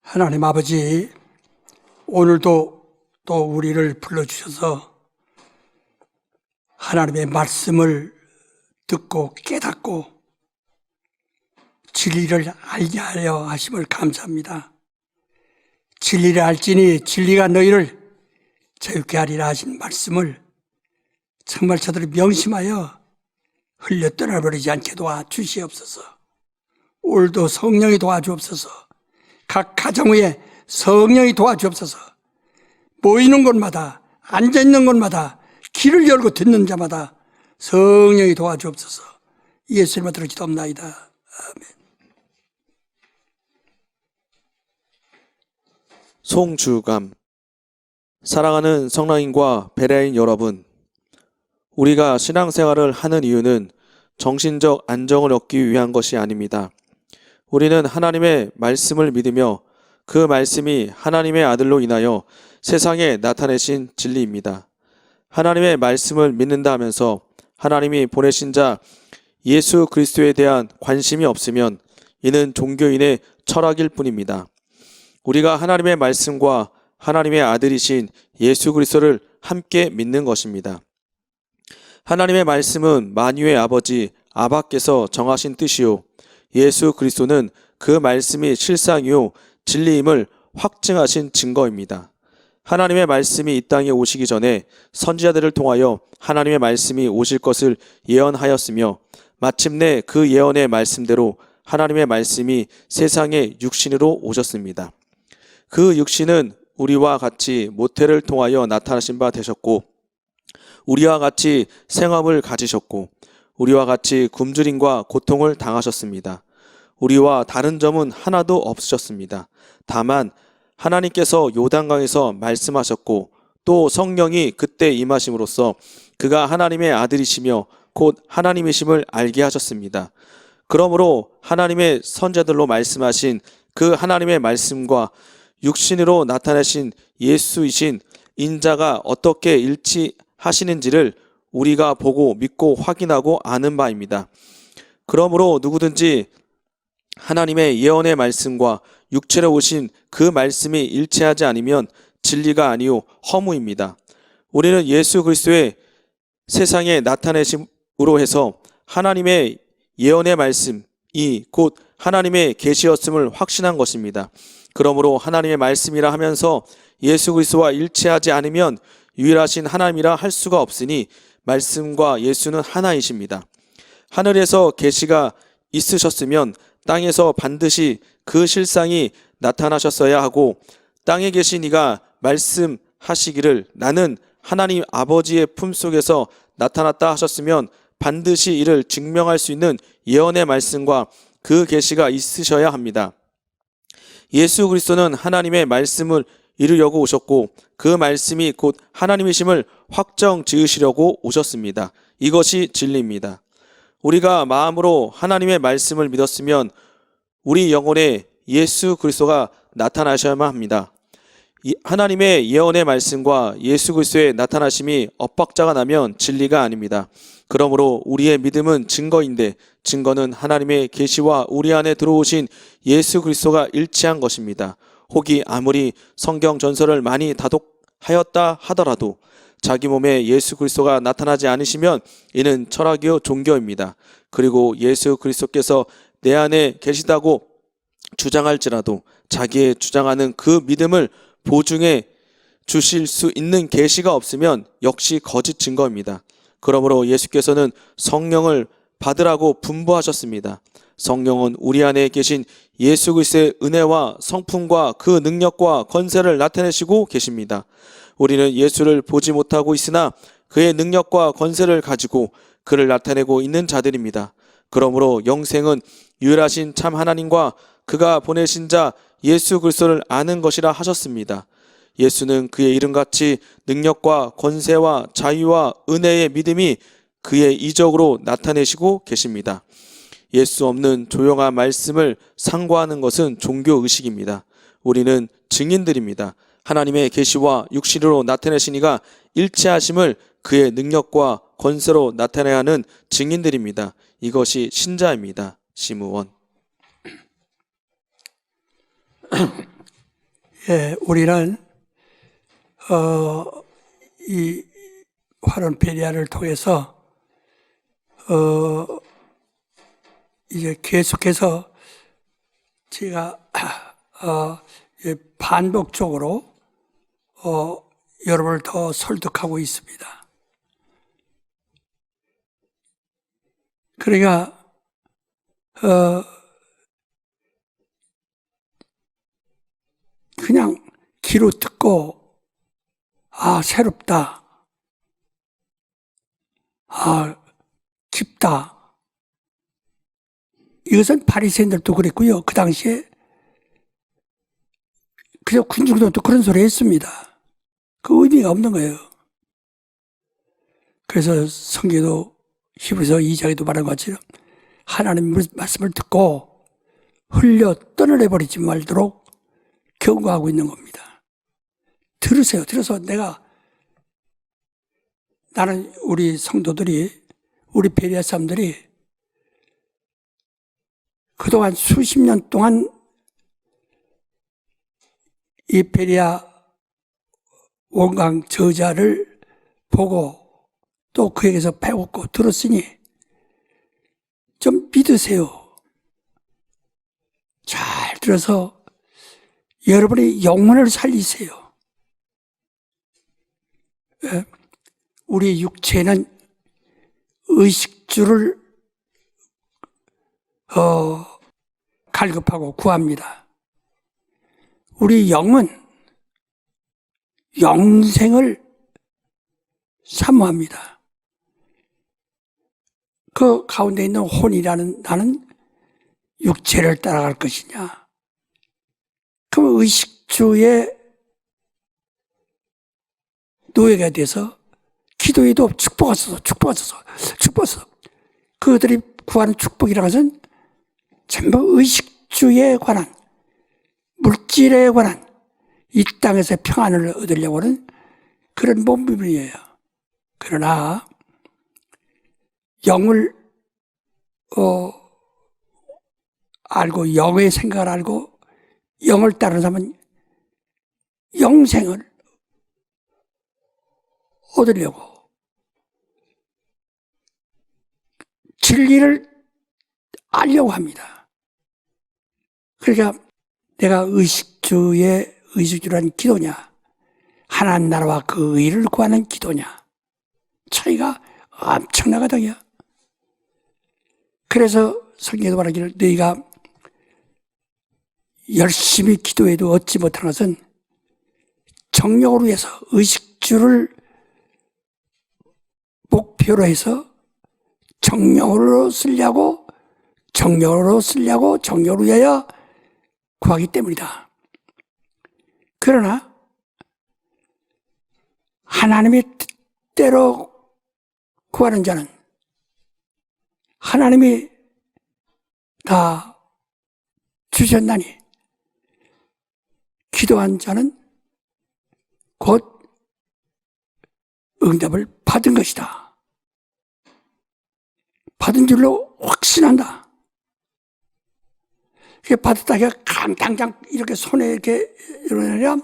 하나님 아버지, 오늘도 또 우리를 불러주셔서 하나님의 말씀을 듣고 깨닫고 진리를 알게 하려 하심을 감사합니다. 진리를 알지니 진리가 너희를 자유케 하리라 하신 말씀을 정말 저들이 명심하여 흘려 떠나버리지 않게 도와주시옵소서. 오늘도 성령이 도와주옵소서. 각 가정 위에 성령이 도와주옵소서. 모이는 곳마다, 앉아있는 곳마다, 귀를 열고 듣는 자마다 성령이 도와주옵소서. 예수님을 들어 기도합나이다. 아멘. 송주감. 사랑하는 성랑인과 베레아인 여러분, 우리가 신앙생활을 하는 이유는 정신적 안정을 얻기 위한 것이 아닙니다. 우리는 하나님의 말씀을 믿으며 그 말씀이 하나님의 아들로 인하여 세상에 나타내신 진리입니다. 하나님의 말씀을 믿는다 하면서 하나님이 보내신 자 예수 그리스도에 대한 관심이 없으면 이는 종교인의 철학일 뿐입니다. 우리가 하나님의 말씀과 하나님의 아들이신 예수 그리스도를 함께 믿는 것입니다. 하나님의 말씀은 만유의 아버지 아바께서 정하신 뜻이요, 예수 그리스도는 그 말씀이 실상이요 진리임을 확증하신 증거입니다. 하나님의 말씀이 이 땅에 오시기 전에 선지자들을 통하여 하나님의 말씀이 오실 것을 예언하였으며 마침내 그 예언의 말씀대로 하나님의 말씀이 세상에 육신으로 오셨습니다. 그 육신은 우리와 같이 모태를 통하여 나타나신 바 되셨고, 우리와 같이 생업을 가지셨고, 우리와 같이 굶주림과 고통을 당하셨습니다. 우리와 다른 점은 하나도 없으셨습니다. 다만 하나님께서 요단강에서 말씀하셨고 또 성령이 그때 임하심으로써 그가 하나님의 아들이시며 곧 하나님이심을 알게 하셨습니다. 그러므로 하나님의 선자들로 말씀하신 그 하나님의 말씀과 육신으로 나타내신 예수이신 인자가 어떻게 일치하시는지를 우리가 보고 믿고 확인하고 아는 바입니다. 그러므로 누구든지 하나님의 예언의 말씀과 육체로 오신 그 말씀이 일치하지 않으면 진리가 아니요 허무입니다. 우리는 예수 그리스도의 세상에 나타내심으로 해서 하나님의 예언의 말씀이 곧 하나님의 계시였음을 확신한 것입니다. 그러므로 하나님의 말씀이라 하면서 예수 그리스도와 일치하지 않으면 유일하신 하나님이라 할 수가 없으니 말씀과 예수는 하나이십니다. 하늘에서 계시가 있으셨으면 땅에서 반드시 그 실상이 나타나셨어야 하고, 땅에 계신 이가 말씀하시기를 나는 하나님 아버지의 품속에서 나타났다 하셨으면 반드시 이를 증명할 수 있는 예언의 말씀과 그 계시가 있으셔야 합니다. 예수 그리스도는 하나님의 말씀을 이루려고 오셨고 그 말씀이 곧 하나님이심을 확정 지으시려고 오셨습니다. 이것이 진리입니다. 우리가 마음으로 하나님의 말씀을 믿었으면 우리 영혼에 예수 그리스도가 나타나셔야만 합니다. 하나님의 예언의 말씀과 예수 그리스도의 나타나심이 엇박자가 나면 진리가 아닙니다. 그러므로 우리의 믿음은 증거인데 증거는 하나님의 계시와 우리 안에 들어오신 예수 그리스도가 일치한 것입니다. 혹이 아무리 성경 전설을 많이 다독하였다 하더라도 자기 몸에 예수 그리스도가 나타나지 않으시면 이는 철학이요 종교입니다. 그리고 예수 그리스도께서 내 안에 계시다고 주장할지라도 자기의 주장하는 그 믿음을 보증해 주실 수 있는 계시가 없으면 역시 거짓 증거입니다. 그러므로 예수께서는 성령을 받으라고 분부하셨습니다. 성령은 우리 안에 계신 예수 그리스도의 은혜와 성품과 그 능력과 권세를 나타내시고 계십니다. 우리는 예수를 보지 못하고 있으나 그의 능력과 권세를 가지고 그를 나타내고 있는 자들입니다. 그러므로 영생은 유일하신 참 하나님과 그가 보내신 자 예수 그리스도를 아는 것이라 하셨습니다. 예수는 그의 이름같이 능력과 권세와 자유와 은혜의 믿음이 그의 이적으로 나타내시고 계십니다. 예수 없는 조용한 말씀을 상고하는 것은 종교의식입니다. 우리는 증인들입니다. 하나님의 계시와 육신으로 나타내신 이가 일치하심을 그의 능력과 권세로 나타내야 하는 증인들입니다. 이것이 신자입니다. 시므온. 예, 우리는 이 화론 베리아를 통해서 이제 계속해서 제가 반복적으로 여러분을 더 설득하고 있습니다. 그러니까 그냥 귀로 듣고 새롭다, 깊다. 이것은 바리새인들도 그랬고요. 그 당시에 그저 군중들도 그런 소리 했습니다. 그 의미가 없는 거예요. 그래서 성경도 히브리서 2장에도 말한 것처럼 하나님 말씀을 듣고 흘려 떠내버리지 말도록 경고하고 있는 겁니다. 들으세요. 들어서 나는 우리 성도들이, 우리 베리아 사람들이 그동안 수십 년 동안 이 베리아 원강 저자를 보고 또 그에게서 배웠고 들었으니 좀 믿으세요. 잘 들어서 여러분의 영혼을 살리세요. 우리 육체는 의식주를 갈급하고 구합니다. 우리 영은 영생을 사모합니다. 그 가운데 있는 혼이라는 나는 육체를 따라갈 것이냐. 그럼 의식주의 노예가 돼서 기도에도 축복하소서. 그들이 구하는 축복이라는 것은 전부 의식주에 관한, 물질에 관한 이 땅에서 평안을 얻으려고 하는 그런 몸부림이에요. 그러나 영을 알고 영의 생각을 알고 영을 따르는 사람은 영생을 얻으려고 진리를 알려고 합니다. 그러니까 내가 의식주란 기도냐, 하나님 나라와 그 의를 구하는 기도냐, 차이가 엄청나거든요. 그래서 성경에도 말하기를 너희가 열심히 기도해도 얻지 못하는 것은 정욕으로 해서 의식주를 목표로 해서 정욕으로 쓰려고 위하여 구하기 때문이다. 그러나 하나님의 뜻대로 구하는 자는 하나님이 다 주셨나니 기도한 자는 곧 응답을 받은 것이다. 받은 줄로 확신한다. 이게 받았다가 당장 이렇게 손에 이렇게 이러냐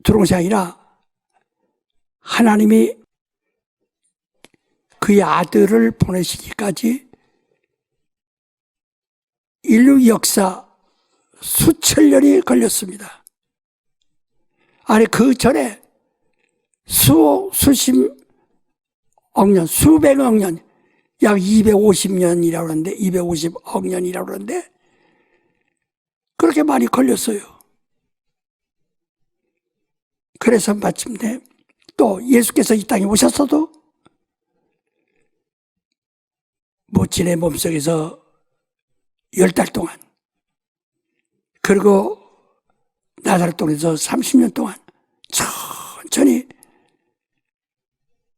들어온 것이 아니라 하나님이 그의 아들을 보내시기까지 인류 역사 수천 년이 걸렸습니다. 아니 그 전에 수십억 년, 수백억 년, 약 250년이라고 하는데 250억 년이라고 하는데 그렇게 많이 걸렸어요. 그래서 마침내 또 예수께서 이 땅에 오셨어도 모친의 몸속에서 10달 동안 그리고 나사렛 동에서 30년 동안 천천히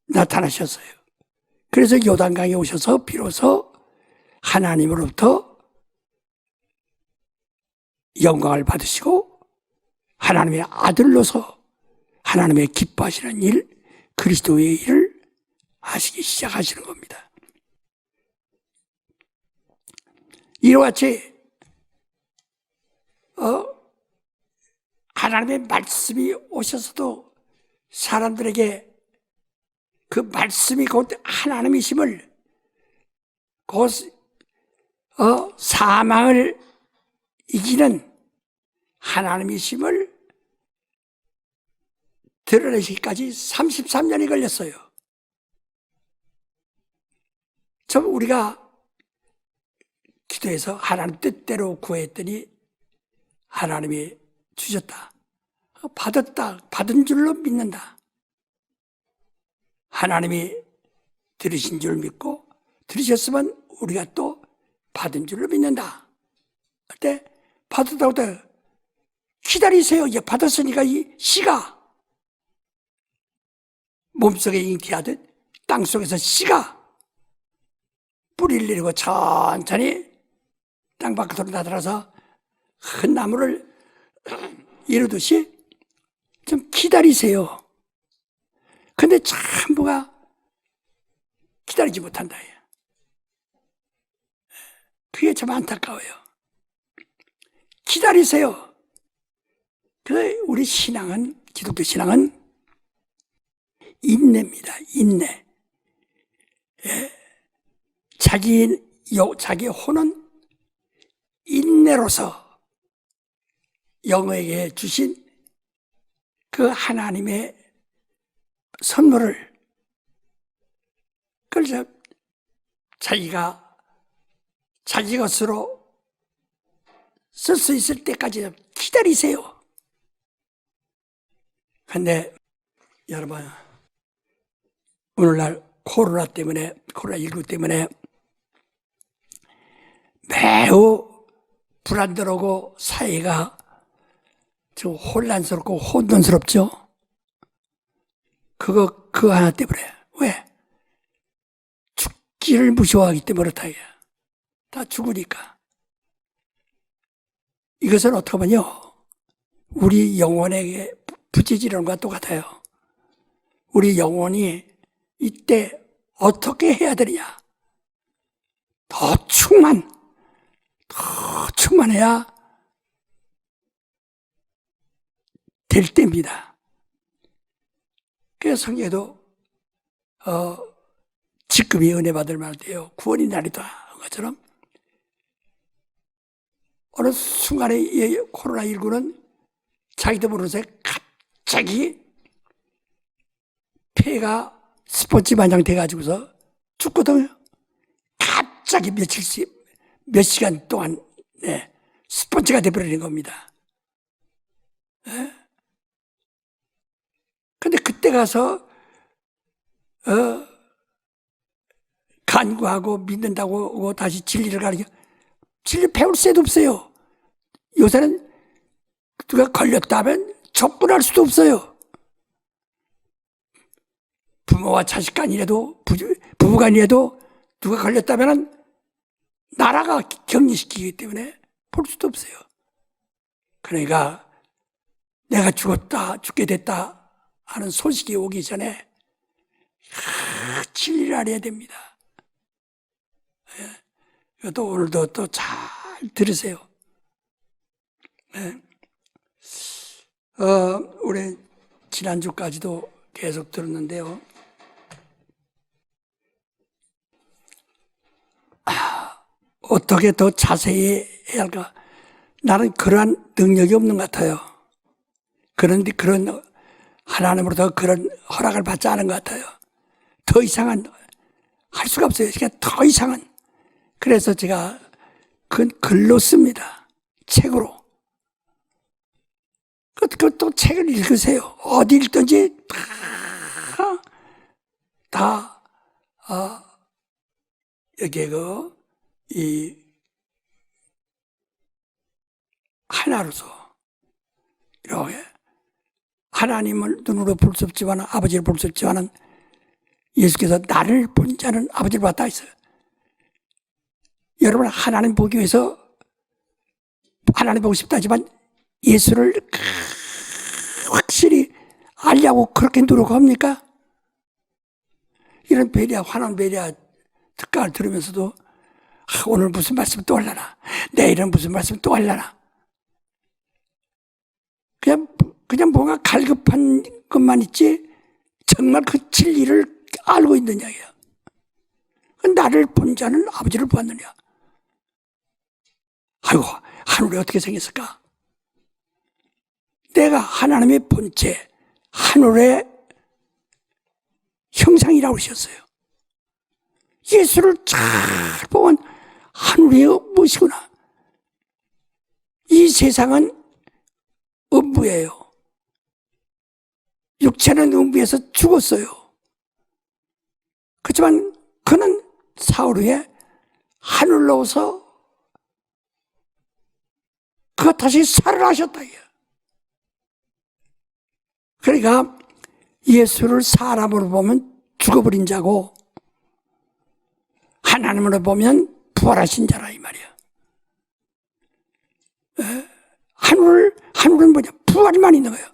나타나셨어요. 그래서 요단강에 오셔서 비로소 하나님으로부터 영광을 받으시고 하나님의 아들로서 하나님의 기뻐하시는 일, 그리스도의 일을 하시기 시작하시는 겁니다. 이와 같이 하나님의 말씀이 오셔서도 사람들에게 그 말씀이 곧 하나님이심을, 곧 사망을 이기는 하나님이심을 드러내기까지 33년이 걸렸어요. 좀 우리가 기도해서 하나님 뜻대로 구했더니 하나님이 주셨다, 받았다, 받은 줄로 믿는다. 하나님이 들으신 줄 믿고 들으셨으면 우리가 또 받은 줄로 믿는다. 그때 받았다고 기다리세요. 이제 받았으니까 이 씨가 몸속에 잉태하듯 땅속에서 씨가 뿌리를 내리고 천천히 땅 밖으로 나들어서 큰 나무를 이루듯이 좀 기다리세요. 근데 전부가 기다리지 못한다. 그게 참 안타까워요. 기다리세요. 그래서 우리 신앙은, 기독교 신앙은 인내입니다. 인내. 자기 혼은 인내로서 영어에게 주신 그 하나님의 선물을, 그래서 자기가 자기 것으로 쓸 수 있을 때까지 기다리세요. 근데 여러분, 오늘날 코로나19 때문에 매우 불안정하고 사회가 좀 혼란스럽고 혼돈스럽죠. 그거 하나 때문에. 왜? 죽기를 무서워하기 때문에 그렇다. 다 죽으니까. 이것은 어떻게 보면요, 우리 영혼에게 부채질하는 것과 똑같아요. 우리 영혼이 이때 어떻게 해야 되느냐. 더 충만해야 될 때입니다. 그래서 성경에도 지금이 은혜 받을 말때요, 구원이 날이다 한 것처럼 어느 순간에 코로나19는 자기도 모르는 사이에 갑자기 폐가 스포츠 마냥 돼가지고서 죽거든요. 갑자기 몇 시간 동안 스포츠가 돼버리는 겁니다. 근데 그때 가서 간구하고 믿는다고 다시 진리를 가르쳐, 진리 배울 새도 없어요. 요새는 누가 걸렸다 하면 접근할 수도 없어요. 부모와 자식 간이라도, 부부 간이라도 누가 걸렸다면 나라가 격리시키기 때문에 볼 수도 없어요. 그러니까 내가 죽게 됐다 하는 소식이 오기 전에 진리를 알아야 됩니다. 또 오늘도 또 잘 들으세요. 우리 지난주까지도 계속 들었는데요. 어떻게 더 자세히 해야 할까? 나는 그러한 능력이 없는 것 같아요. 그런데 그런 하나님으로부터 그런 허락을 받지 않은 것 같아요. 더 이상은 할 수가 없어요. 그러니까 더 이상은. 그래서 제가 그건 글로 씁니다. 책으로. 또 책을 읽으세요. 어디 읽든지 다 여기에 이 하나로서 이렇게 하나님을 눈으로 볼 수 없지만, 아버지를 볼 수 없지만 예수께서 나를 본 자는 아버지를 봤다 했어요. 여러분, 하나님 보기 위해서 하나님 보고 싶다 하지만 예수를 확실히 알려고 그렇게 노력합니까? 이런 화난 배려 특강을 들으면서도 오늘 무슨 말씀 또 하려나, 내일은 무슨 말씀 또 하려나, 그냥 그냥 뭔가 갈급한 것만 있지 정말 그 진리를 알고 있느냐야. 나를 본 자는 아버지를 보았느냐. 아이고, 하늘이 어떻게 생겼을까? 내가 하나님의 본체, 하늘의 형상이라고 그러셨어요. 예수를 잘 보면 하늘이 무엇이구나. 이 세상은 음부예요. 육체는 음부에서 죽었어요. 그렇지만 그는 사흘 후에 하늘로 오서 그가 다시 살아나셨다. 그러니까 예수를 사람으로 보면 죽어버린 자고 하나님으로 보면 부활하신 자라 이 말이야. 하늘은 뭐냐? 부활만 있는 거예요.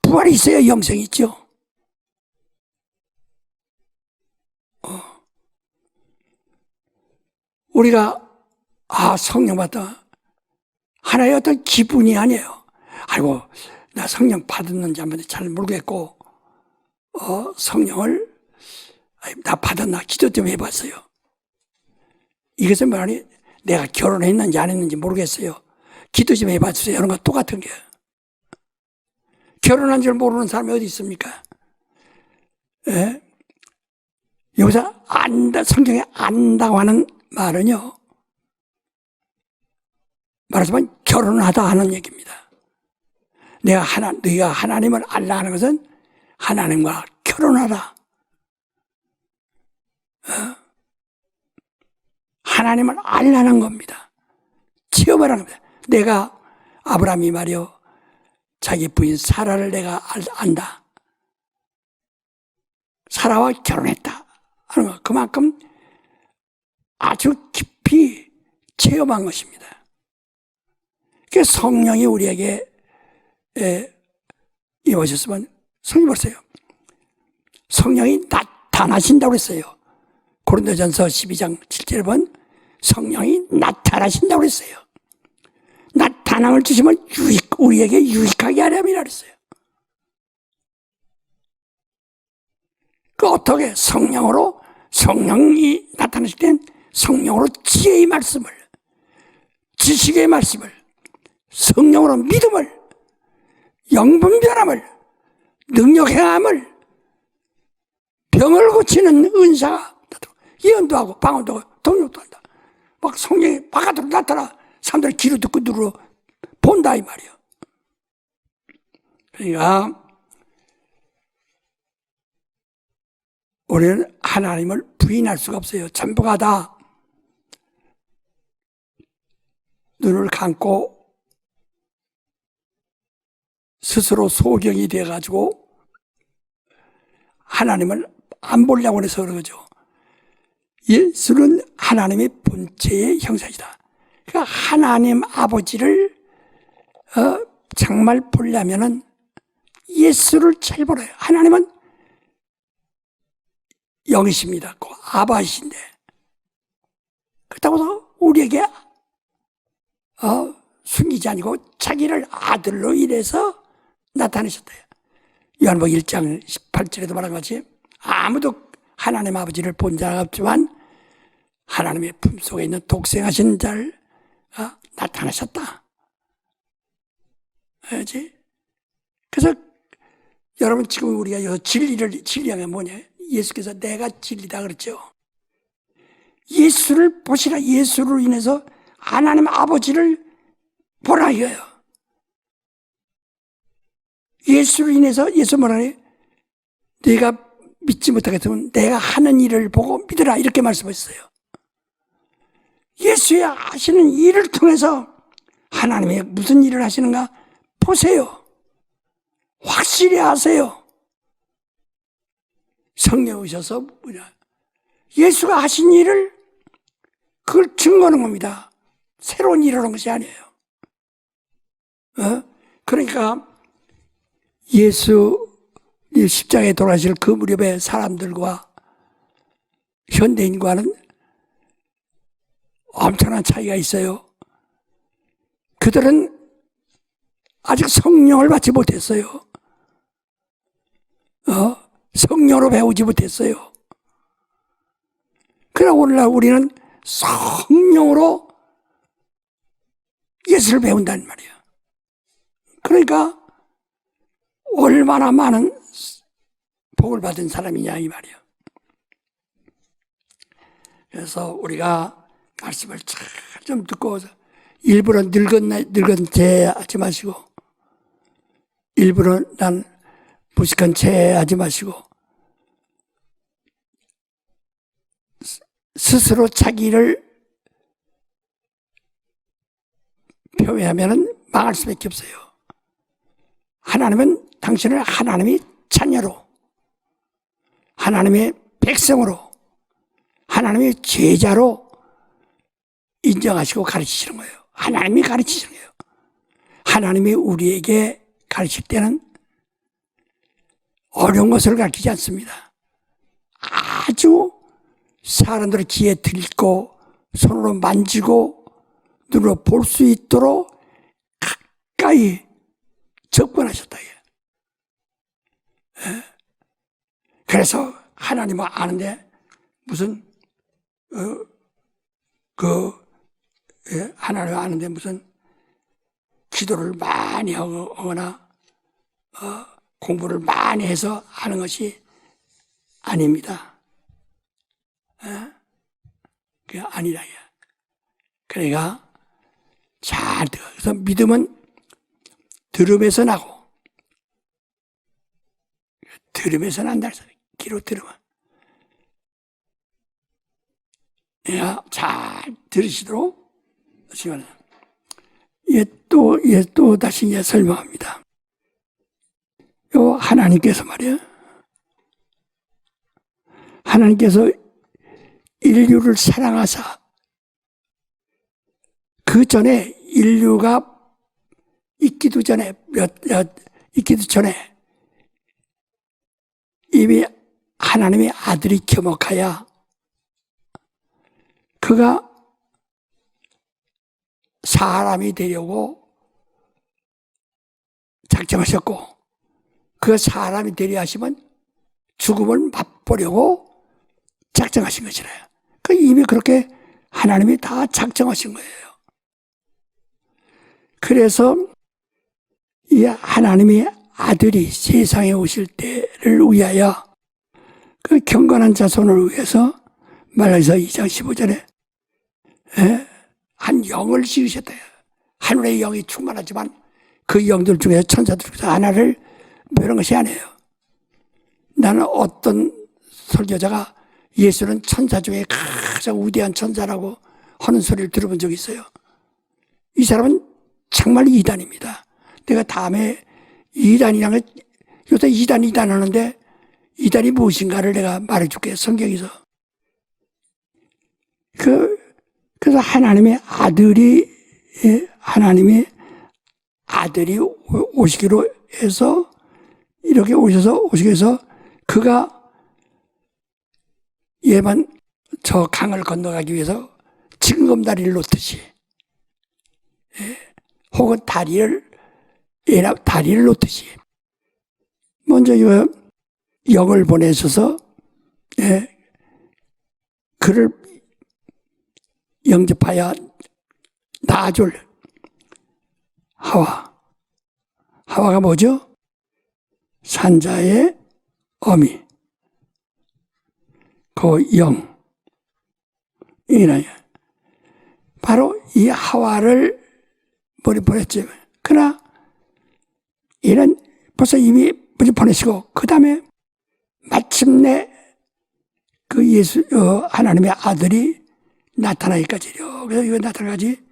부활이 있어야 영생이 있죠. 우리가 성령 받다 하나의 어떤 기분이 아니에요. 아이고 나 성령 받았는지 한번 잘 모르겠고 성령을 나 받았나 기도 좀 해봤어요. 이것은 뭐니 내가 결혼했는지 안 했는지 모르겠어요. 기도 좀 해봤어요. 이런 거 똑같은 게. 결혼한 줄 모르는 사람이 어디 있습니까? 예? 여기서 안다, 성경에 안다고 하는 말은요, 말하자면 결혼하다 하는 얘기입니다. 너희가 하나님을 알라 하는 것은 하나님과 결혼하라. 하나님을 알라는 겁니다. 체험하라는 겁니다. 내가 아브라함이 말이요, 자기 부인 사라를 내가 안다. 사라와 결혼했다 하는 것, 그만큼 아주 깊이 체험한 것입니다. 그 성령이 우리에게 임하셨으면 성령 보세요. 성령이 나타나신다고 했어요. 고린도전서 12장 7절에 보면 성령이 나타나신다고 했어요. 나타남을 주시면 우리에게 유익하게 하렴이라 그랬어요. 그 어떻게 성령이 나타나실 땐 성령으로 지혜의 말씀을, 지식의 말씀을, 성령으로 믿음을, 영분 변함을, 능력 행함을, 병을 고치는 은사가 예언도 하고 방언도 하고 동력도 한다. 막 성령이 바깥으로 나타나 사람들이 귀로 듣고 눈으로 본다 이 말이에요. 그러니까 우리는 하나님을 부인할 수가 없어요. 전부가 다 눈을 감고 스스로 소경이 돼가지고 하나님을 안 보려고 해서 그러죠. 예수는 하나님의 본체의 형상이다. 그러니까 하나님 아버지를 정말 보려면은 예수를 잘 보라요. 하나님은 영이십니다. 그 아바이신데 그렇다고 해서 우리에게 숨기지 아니고 자기를 아들로 인해서 나타내셨다. 요한복음 1장 18절에도 말한 것이 아무도 하나님 아버지를 본 자가 없지만 하나님의 품속에 있는 독생하신 자를 나타나셨다. 알지? 그래서 여러분 지금 우리가 여기서 진리가 뭐냐? 예수께서 내가 진리다 그랬죠. 예수를 보시라. 예수로 인해서 하나님 아버지를 보라 이거예요. 예수로 인해서 예수 뭐라 그래? 네가 믿지 못하겠으면 내가 하는 일을 보고 믿으라 이렇게 말씀하셨어요. 예수의 하시는 일을 통해서 하나님의 무슨 일을 하시는가 보세요. 확실히 아세요. 성령 오셔서 예수가 하신 일을 그걸 증거하는 겁니다. 새로운 일을 하는 것이 아니에요. 그러니까 예수 십자가에 돌아가실 그 무렵의 사람들과 현대인과는 엄청난 차이가 있어요. 그들은 아직 성령을 받지 못했어요. 성령으로 배우지 못했어요. 그러나 오늘날 우리는 성령으로 예수를 배운다는 말이에요. 그러니까 얼마나 많은 복을 받은 사람이냐 이 말이에요. 그래서 우리가 말씀을 잘 좀 듣고 일부러 늙은 체 하지 마시고 일부러 난 무식한 체 하지 마시고 스스로 자기를 표현하면 망할 수밖에 없어요. 하나님은 당신을 하나님의 자녀로, 하나님의 백성으로, 하나님의 제자로 인정하시고 가르치시는 거예요. 하나님이 가르치시는 거예요. 하나님이 우리에게 가르칠 때는 어려운 것을 가르치지 않습니다. 아주 사람들의 귀에 들고 손으로 만지고 눈으로 볼 수 있도록 가까이 접근하셨다. 그래서 하나님을 아는데 무슨 하나님을 아는데 무슨 기도를 많이 하거나 공부를 많이 해서 하는 것이 아닙니다. 그게 아니라. 그러니까 잘 들어. 그래서 믿음은 들음에서 나고, 들음에서 난다. 귀로 들으면. 잘 들으시도록 지금 또 다시 설명합니다. 요 하나님께서 말이야. 하나님께서 인류를 사랑하사 그 전에 인류가 있기도 전에 이미 하나님의 아들이 겸허하여 그가 사람이 되려고 작정하셨고 그 사람이 되려 하시면 죽음을 맛보려고 작정하신 것이래요. 그 이미 그렇게 하나님이 다 작정하신 거예요. 그래서 이 하나님의 아들이 세상에 오실 때를 위하여 그 경건한 자손을 위해서 말라기서 2장 15절에 한 영을 지으셨다. 하늘의 영이 충만하지만 그 영들 중에서 천사들 중에서 하나를 묘한 것이 아니에요. 나는 어떤 설교자가 예수는 천사 중에 가장 위대한 천사라고 하는 소리를 들어본 적이 있어요. 이 사람은 정말 이단입니다. 내가 다음에 이단이라는 게 요새 이단 하는데 이단이 무엇인가를 내가 말해줄게. 성경에서. 그래서 하나님의 아들이 오시기로 해서 이렇게 오시기 위해서 그가 예만 저 강을 건너가기 위해서 징검다리를 놓듯이 혹은 다리를 놓듯이 먼저 이 영을 보내셔서 그를 영접하여 낳아줄 하와가 뭐죠? 산자의 어미 그 영이라요. 바로 이 하와를 보냈지. 그러나 이는 벌써 이미 보내시고 그 다음에 마침내 그 하나님의 아들이 나타나기까지요. 그래서 이거 나타나기까지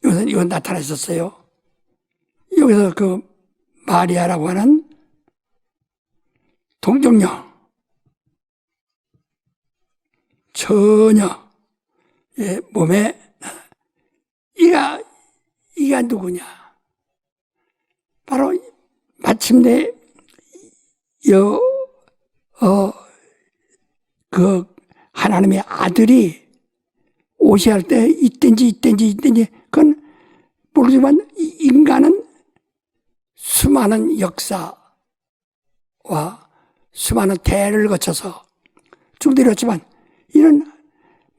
이건 나타나 있었어요. 여기서 그 마리아라고 하는 동정녀 처녀의 몸에 이가 누구냐? 바로 마침내 그 하나님의 아들이 오셔야 할 때 이땐지 그건 모르지만 인간은 수많은 역사와 수많은 대를 거쳐서 쭉 내렸지만 이런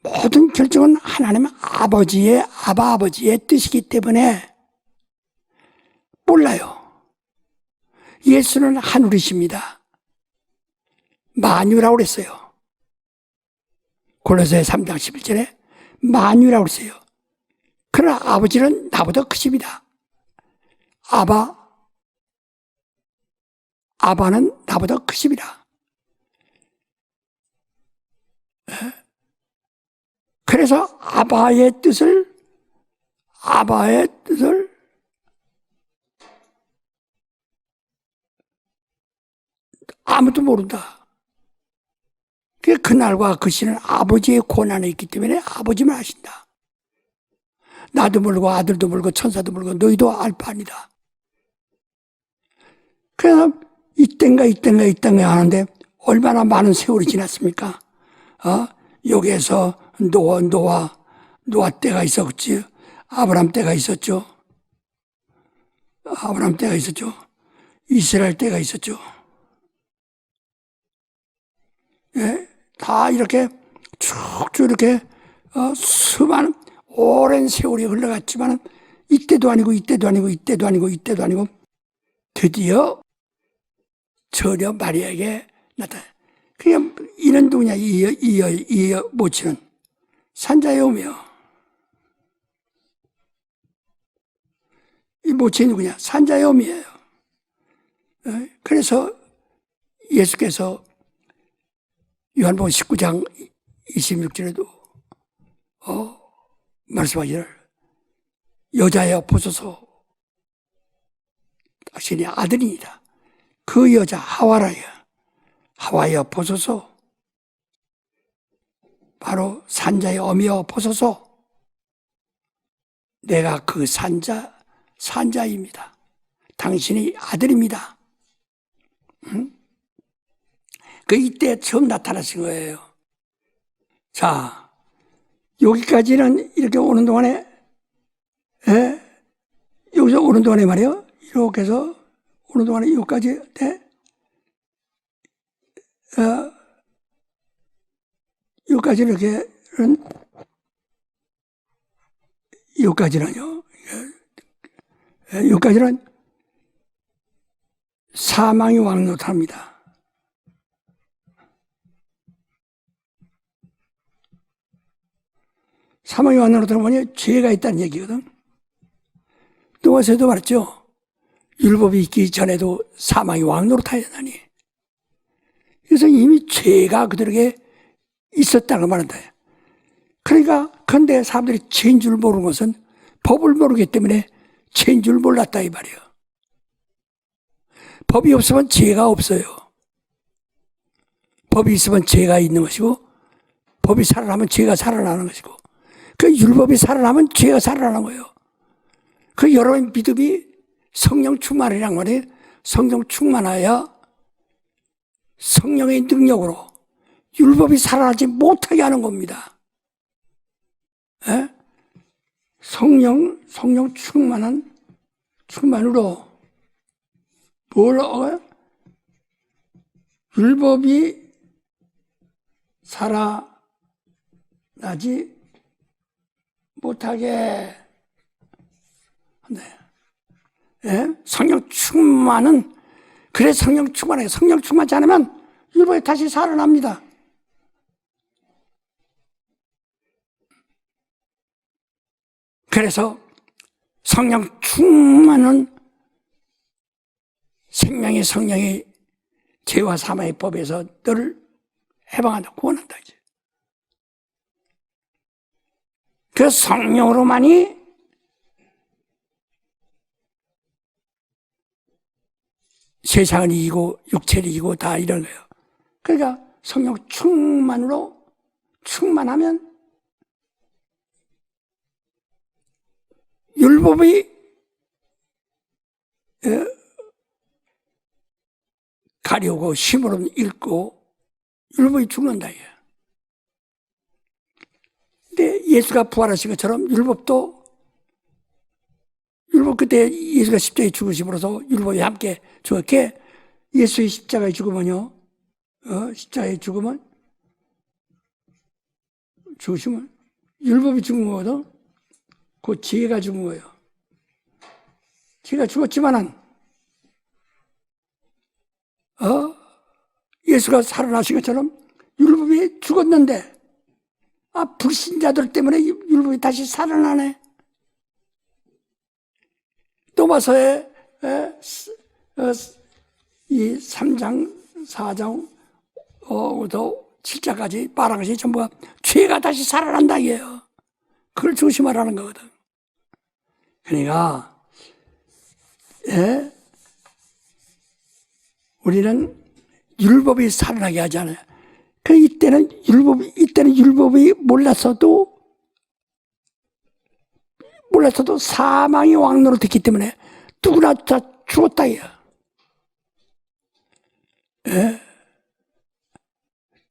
모든 결정은 하나님 아버지의 아버지의 뜻이기 때문에 몰라요. 예수는 하늘이십니다. 만유라고 그랬어요. 골로새 3장 11절에 만유라고 그랬어요. 그러나 아버지는 나보다 크십니다. 아바는 나보다 크십니다. 그래서 아바의 뜻을 아무도 모른다. 그날과 그 시는 아버지의 권한에 있기 때문에 아버지만 하신다. 나도 모르고 아들도 모르고 천사도 모르고 너희도 알 바 아니다. 그래서 이땐가 하는데 얼마나 많은 세월이 지났습니까? 여기에서 노아 때가 있었지. 아브람 때가 있었죠. 이스라엘 때가 있었죠. 예, 다 이렇게 쭉쭉 이렇게 수많은 오랜 세월이 흘러갔지만 이때도 아니고 드디어 처녀 마리아에게 나타나. 그냥 이는 누구냐? 이 모친은 산자의 오며. 이 모친이 누구냐? 산자의 오미예요. 그래서 예수께서 요한복음 19장 26절에도 말씀하시기를 여자여 보소서 당신이 아들이니라. 그 여자 하와여 보소서 바로 산자의 어미여 보소서 내가 그 산자입니다. 당신이 아들입니다. 이때 처음 나타나신 거예요. 자, 여기까지는 이렇게 오는 동안에, 여기서 오는 동안에 말이에요. 이렇게 해서 오는 동안에 여기까지, 여기까지 여기까지는요. 여기까지는 사망이 왕노탑니다. 사망이 왕노릇하는 뭐냐? 죄가 있다는 얘기거든. 노아서에도 말했죠. 율법이 있기 전에도 사망이 왕노릇하였나니. 그래서 이미 죄가 그들에게 있었다는 걸 말한다. 그러니까 그런데 사람들이 죄인 줄 모르는 것은 법을 모르기 때문에 죄인 줄 몰랐다 이 말이에요. 법이 없으면 죄가 없어요. 법이 있으면 죄가 있는 것이고 법이 살아나면 죄가 살아나는 것이고 그 율법이 살아나면 죄가 살아나는 거예요. 그 여러분의 믿음이 성령 충만이란 말이에요. 성령 충만하여 성령의 능력으로 율법이 살아나지 못하게 하는 겁니다. 성령 충만으로 율법이 살아나지 못하게 한다. 성령 충만은 그래 성령 충만해. 성령 충만하지 않으면 율법이 다시 살아납니다. 그래서 성령 충만은 생명의 성령이 죄와 사망의 법에서 너를 해방한다, 구원한다 이제. 그 성령으로만이 세상을 이기고 육체를 이기고 다 이런 거예요. 그러니까 성령 충만으로 충만하면 율법이 가려고 힘으로 읽고 율법이 죽는다 이게. 근데 예수가 부활하신 것처럼 율법도 율법 그때 예수가 십자가에 죽으심으로써 율법이 함께 죽었게 예수의 십자가에 죽으면요, 십자가에 죽으시면 율법이 죽은 거거든. 그 지혜가 죽은 거예요. 지혜가 죽었지만은 예수가 살아나신 것처럼 율법이 죽었는데 불신자들 때문에 율법이 다시 살아나네. 또마서의 이 3장, 4장, 7장까지 말한 것이 전부가 죄가 다시 살아난다 이게요. 그걸 조심하라는 거거든. 그러니까 우리는 율법이 살아나게 하지 않아요. 이때는 율법이 몰랐어도 사망의 왕노를 듣기 때문에 누구나 다 죽었다 이야.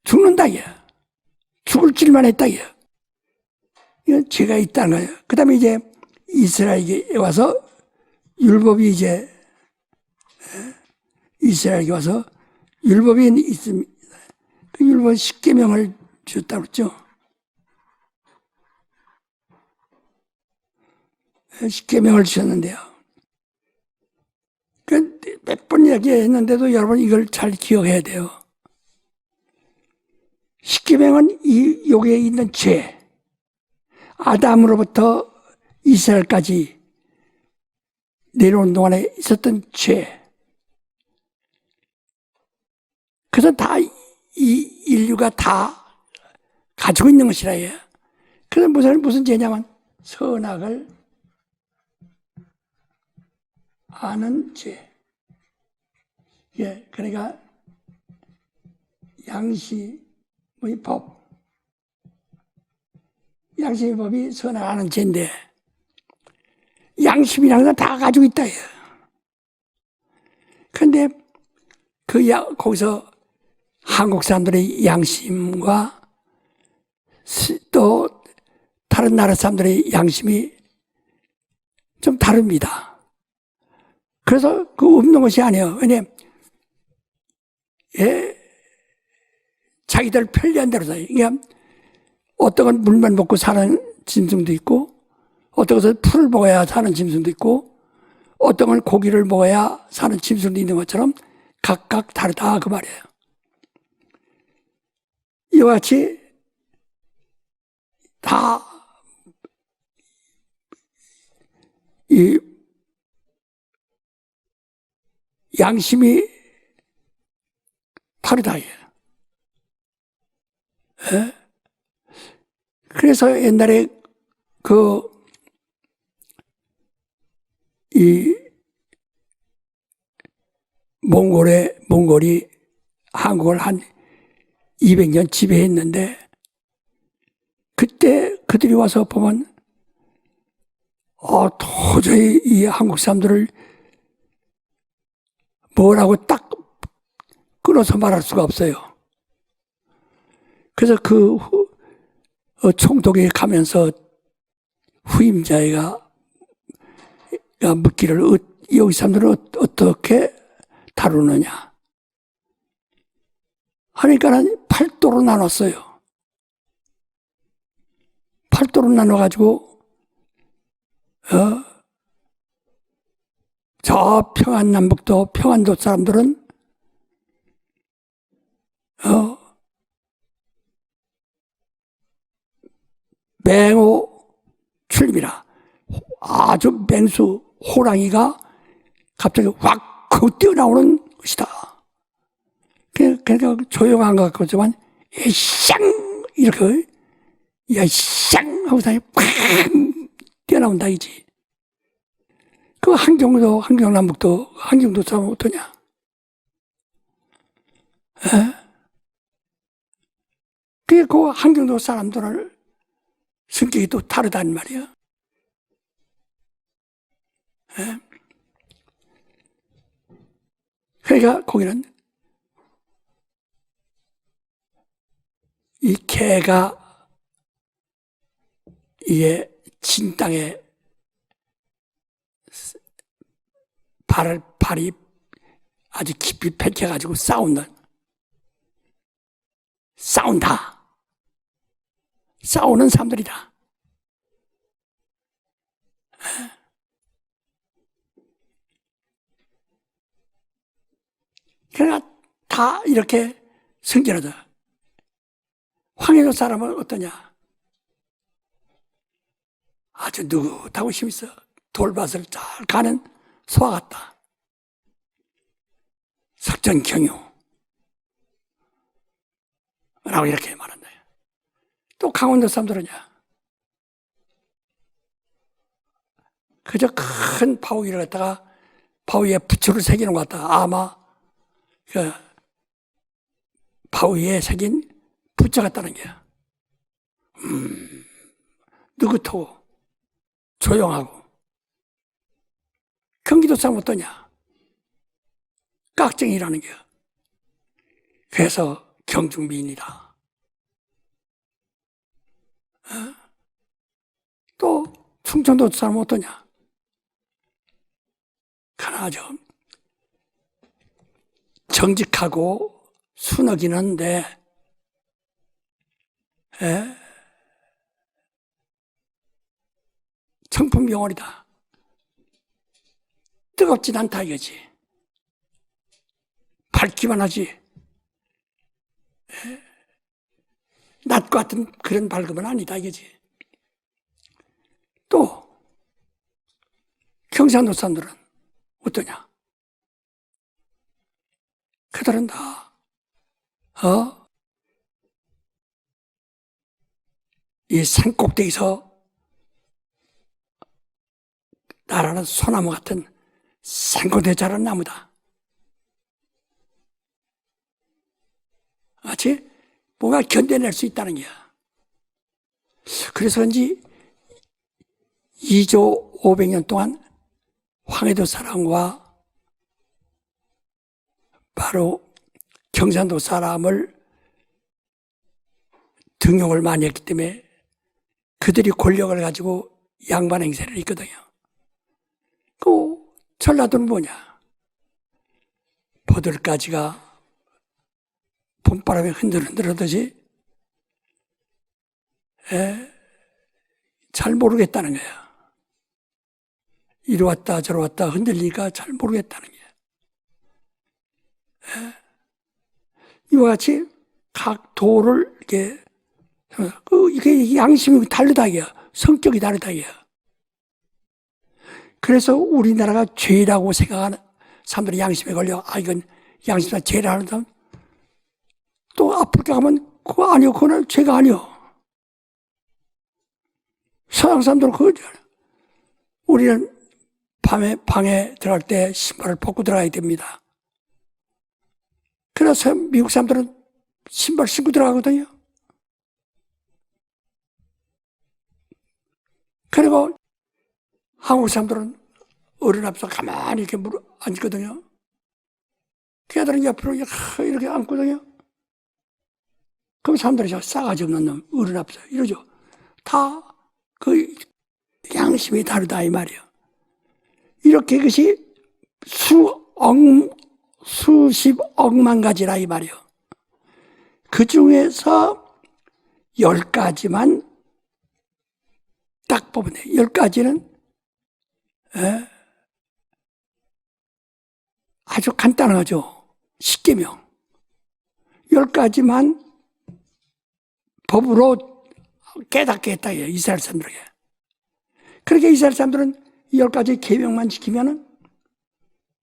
죽는다 이야. 죽을 줄만 했다 이야. 이건 죄가 있다는 거예요. 그 다음에 이제 이스라엘에 와서 율법이 이스라엘에 와서 율법이 있습니다. 그 율법 10계명을 주셨다고 그랬죠. 10계명을 주셨는데요. 몇 번 이야기했는데도 여러분 이걸 잘 기억해야 돼요. 10계명은 여기에 있는 죄, 아담으로부터 이스라엘까지 내려온 동안에 있었던 죄, 그래서 다 이 인류가 다 가지고 있는 것이라 해요. 그래서 무슨 죄냐면 선악을 아는 죄. 그러니까 양심의 법. 양심의 법이 선악을 아는 죄인데 양심이라는 건 다 가지고 있다 해요. 그런데 거기서 한국 사람들의 양심과 또 다른 나라 사람들의 양심이 좀 다릅니다. 그래서 없는 것이 아니에요. 왜냐하면 자기들 편리한 대로 살아요. 그러니까 어떤 건 물만 먹고 사는 짐승도 있고, 어떤 것은 풀을 먹어야 사는 짐승도 있고, 어떤 건 고기를 먹어야 사는 짐승도 있는 것처럼 각각 다르다 그 말이에요. 이와 같이 다 이 양심이 다르다. 그래서 옛날에 몽골이 한국을 한 200년 지배했는데, 그때 그들이 와서 보면 도저히 이 한국 사람들을 뭐라고 딱 끊어서 말할 수가 없어요. 그래서 총독에 가면서 후임자가 묻기를 여기 사람들은 어떻게 다루느냐 하니까는 8도로 나눴어요. 8도로 나눠가지고 저 평안남북도 평안도 사람들은 맹호 출림이라 아주 맹수 호랑이가 갑자기 확 뛰어나오는 것이다. 그러니까 조용한 것 같지만 에쌍 이렇게 야쌍 하고 다니 팍 뛰어나온다 이지. 그 한경남북도 한경도 사람 어떠냐? 그 한경도 사람들은 성격이 또 다르단 말이야. 그러니까 거기는 이 개가 이게 진 땅에 발이 아주 깊이 박혀가지고 싸운다. 싸우는 사람들이다. 그러니까 다 이렇게 성질하다. 황해도 사람은 어떠냐? 아주 느긋하고 힘있어. 돌밭을 잘 가는 소와 같다. 석전경유 라고 이렇게 말한다. 또 강원도 사람들은요, 그저 큰 바위를 갖다가 바위에 부츠를 새기는 것 같다. 아마 그 바위에 새긴 부츠 같다는 게야. 느긋하고 조용하고. 경기도 사람 어떠냐? 깍쟁이라는 게야. 그래서 경중미인이다. 또 충청도 사람은 어떠냐? 하나죠. 정직하고 순하기는데 청풍병원이다. 뜨겁진 않다 이거지. 밝기만 하지. 낮과 같은 그런 밝음은 아니다 이거지. 또 경상도 사람들은 어떠냐? 그들은 다 이 산꼭대기에서 나라는 소나무 같은 산꼭대기에 자란 나무다. 마치 뭔가 견뎌낼 수 있다는 거야. 그래서 그런지 2조 500년 동안 황해도 사람과 바로 경상도 사람을 등용을 많이 했기 때문에 그들이 권력을 가지고 양반 행세를 했거든요. 그 전라도는 뭐냐? 버들가지가 봄바람에 흔들흔들하듯이 잘 모르겠다는 거야. 이리 왔다 저리 왔다 흔들리니까 잘 모르겠다는 거야. 이와 같이 각 도를 이게 양심이 다르다 이야. 성격이 다르다 이야. 그래서 우리나라가 죄라고 생각하는 사람들이 양심에 걸려 이건 양심이 죄라는 사람 또 아프리카 가면 그거 아니요 그거는 죄가 아니요. 서양 사람들은 그거 우리는 밤에 방에 들어갈 때 신발을 벗고 들어가야 됩니다. 그래서 미국 사람들은 신발 신고 들어가거든요. 그리고 한국 사람들은 어른 앞에서 가만히 이렇게 앉거든요. 걔들은 옆으로 이렇게 앉거든요. 그럼 사람들이 싸가지 없는 놈, 어른 앞에서 이러죠. 다 그 양심이 다르다 이 말이에요. 이렇게 그것이 수십억만 가지라 이 말이에요. 그 중에서 10가지만 딱 뽑으면 돼요. 10가지는 아주 간단하죠. 십계명. 10가지만 법으로 깨닫게 했다. 이스라엘 사람들에게. 그렇게 이스라엘 사람들은 10가지 계명만 지키면은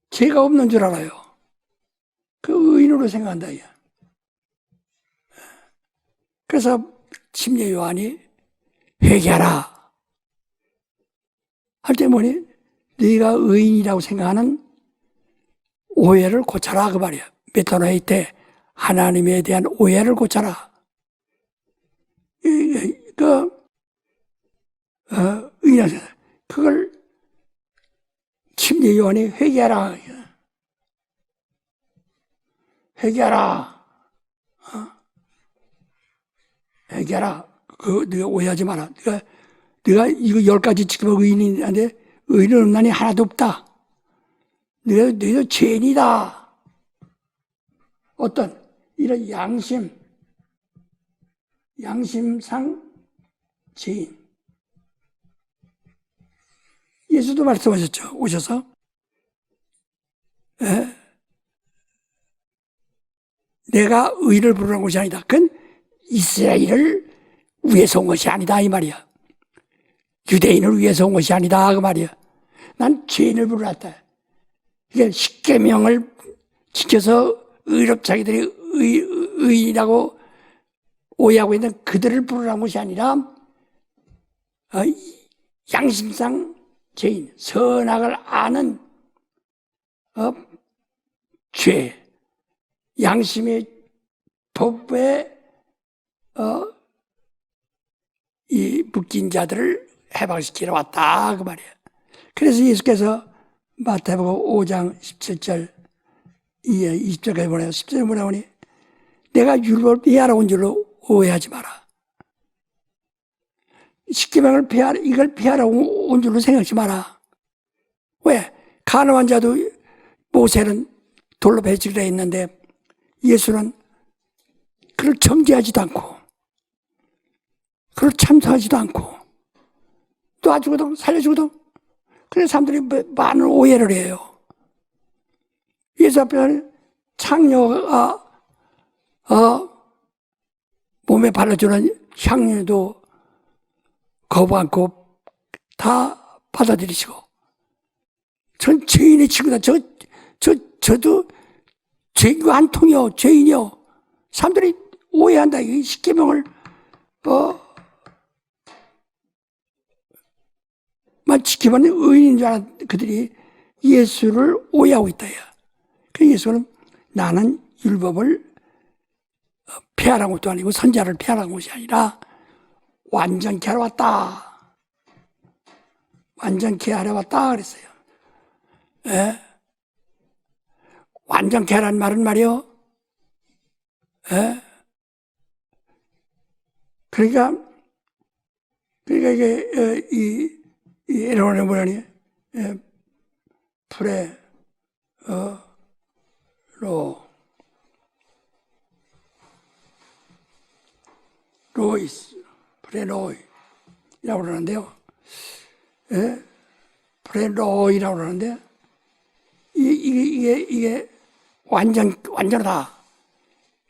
죄가 없는 줄 알아요. 그 의인으로 생각한다. 그래서 침례 요한이 회개하라 할 때 뭐니? 네가 의인이라고 생각하는 오해를 고쳐라 그 말이야. 메타노이 때 하나님에 대한 오해를 고쳐라. 그걸 침례 요한이 회개하라. 회개하라. 회개하라. 네가 오해하지 마라. 네가 이거 10가지 지키면 의인인데 의인은 없나니 하나도 없다. 너희도 죄인이다. 어떤 이런 양심상 죄인. 예수도 말씀하셨죠. 오셔서 내가 의를 부르는 것이 아니다. 그건 이스라엘을 위해서 온 것이 아니다 이 말이야. 유대인을 위해서 온 것이 아니다 그 말이야. 난 죄인을 부르렀다. 이게 십계명을 지켜서 자기들이 의인이라고 오해하고 있는 그들을 부르라는 것이 아니라 양심상 죄인, 선악을 아는 죄, 양심의 법에 이 묶인 자들을 해방시키러 왔다 그 말이에요. 그래서 예수께서 마태복음 5장 17절 20절까지 보내요. 10절에 보내오니 내가 율법을 폐하러 온 줄로 오해하지 마라. 십계명을 이걸 폐하러 온 줄로 생각하지 마라. 왜? 가늠한 자도 모세는 돌로 배치를 했는데 예수는 그를 정죄하지도 않고 그를 참소하지도 않고 놔주거든 살려주거든. 그래서 사람들이 많은 오해를 해요. 예수 앞에 창녀가 몸에 발라주는 향유도 거부 않고 다 받아들이시고 전 죄인의 친구다. 저도 죄인과 한 통이요. 죄인이요. 사람들이 오해한다. 이 십계명을 만 지키면 의인인 줄 아는 그들이 예수를 오해하고 있다. 그 예수는 나는 율법을 폐하라는 것도 아니고 선자를 폐하라는 것이 아니라 완전케 하러 왔다. 완전케 하러 왔다 그랬어요. 예? 완전케 하라는 말은 말이요. 예? 그러니까 이게 이 에론의 모양이 프레로이라고 그러는데요. 프레로이라고 그러는데 이게 완전하다.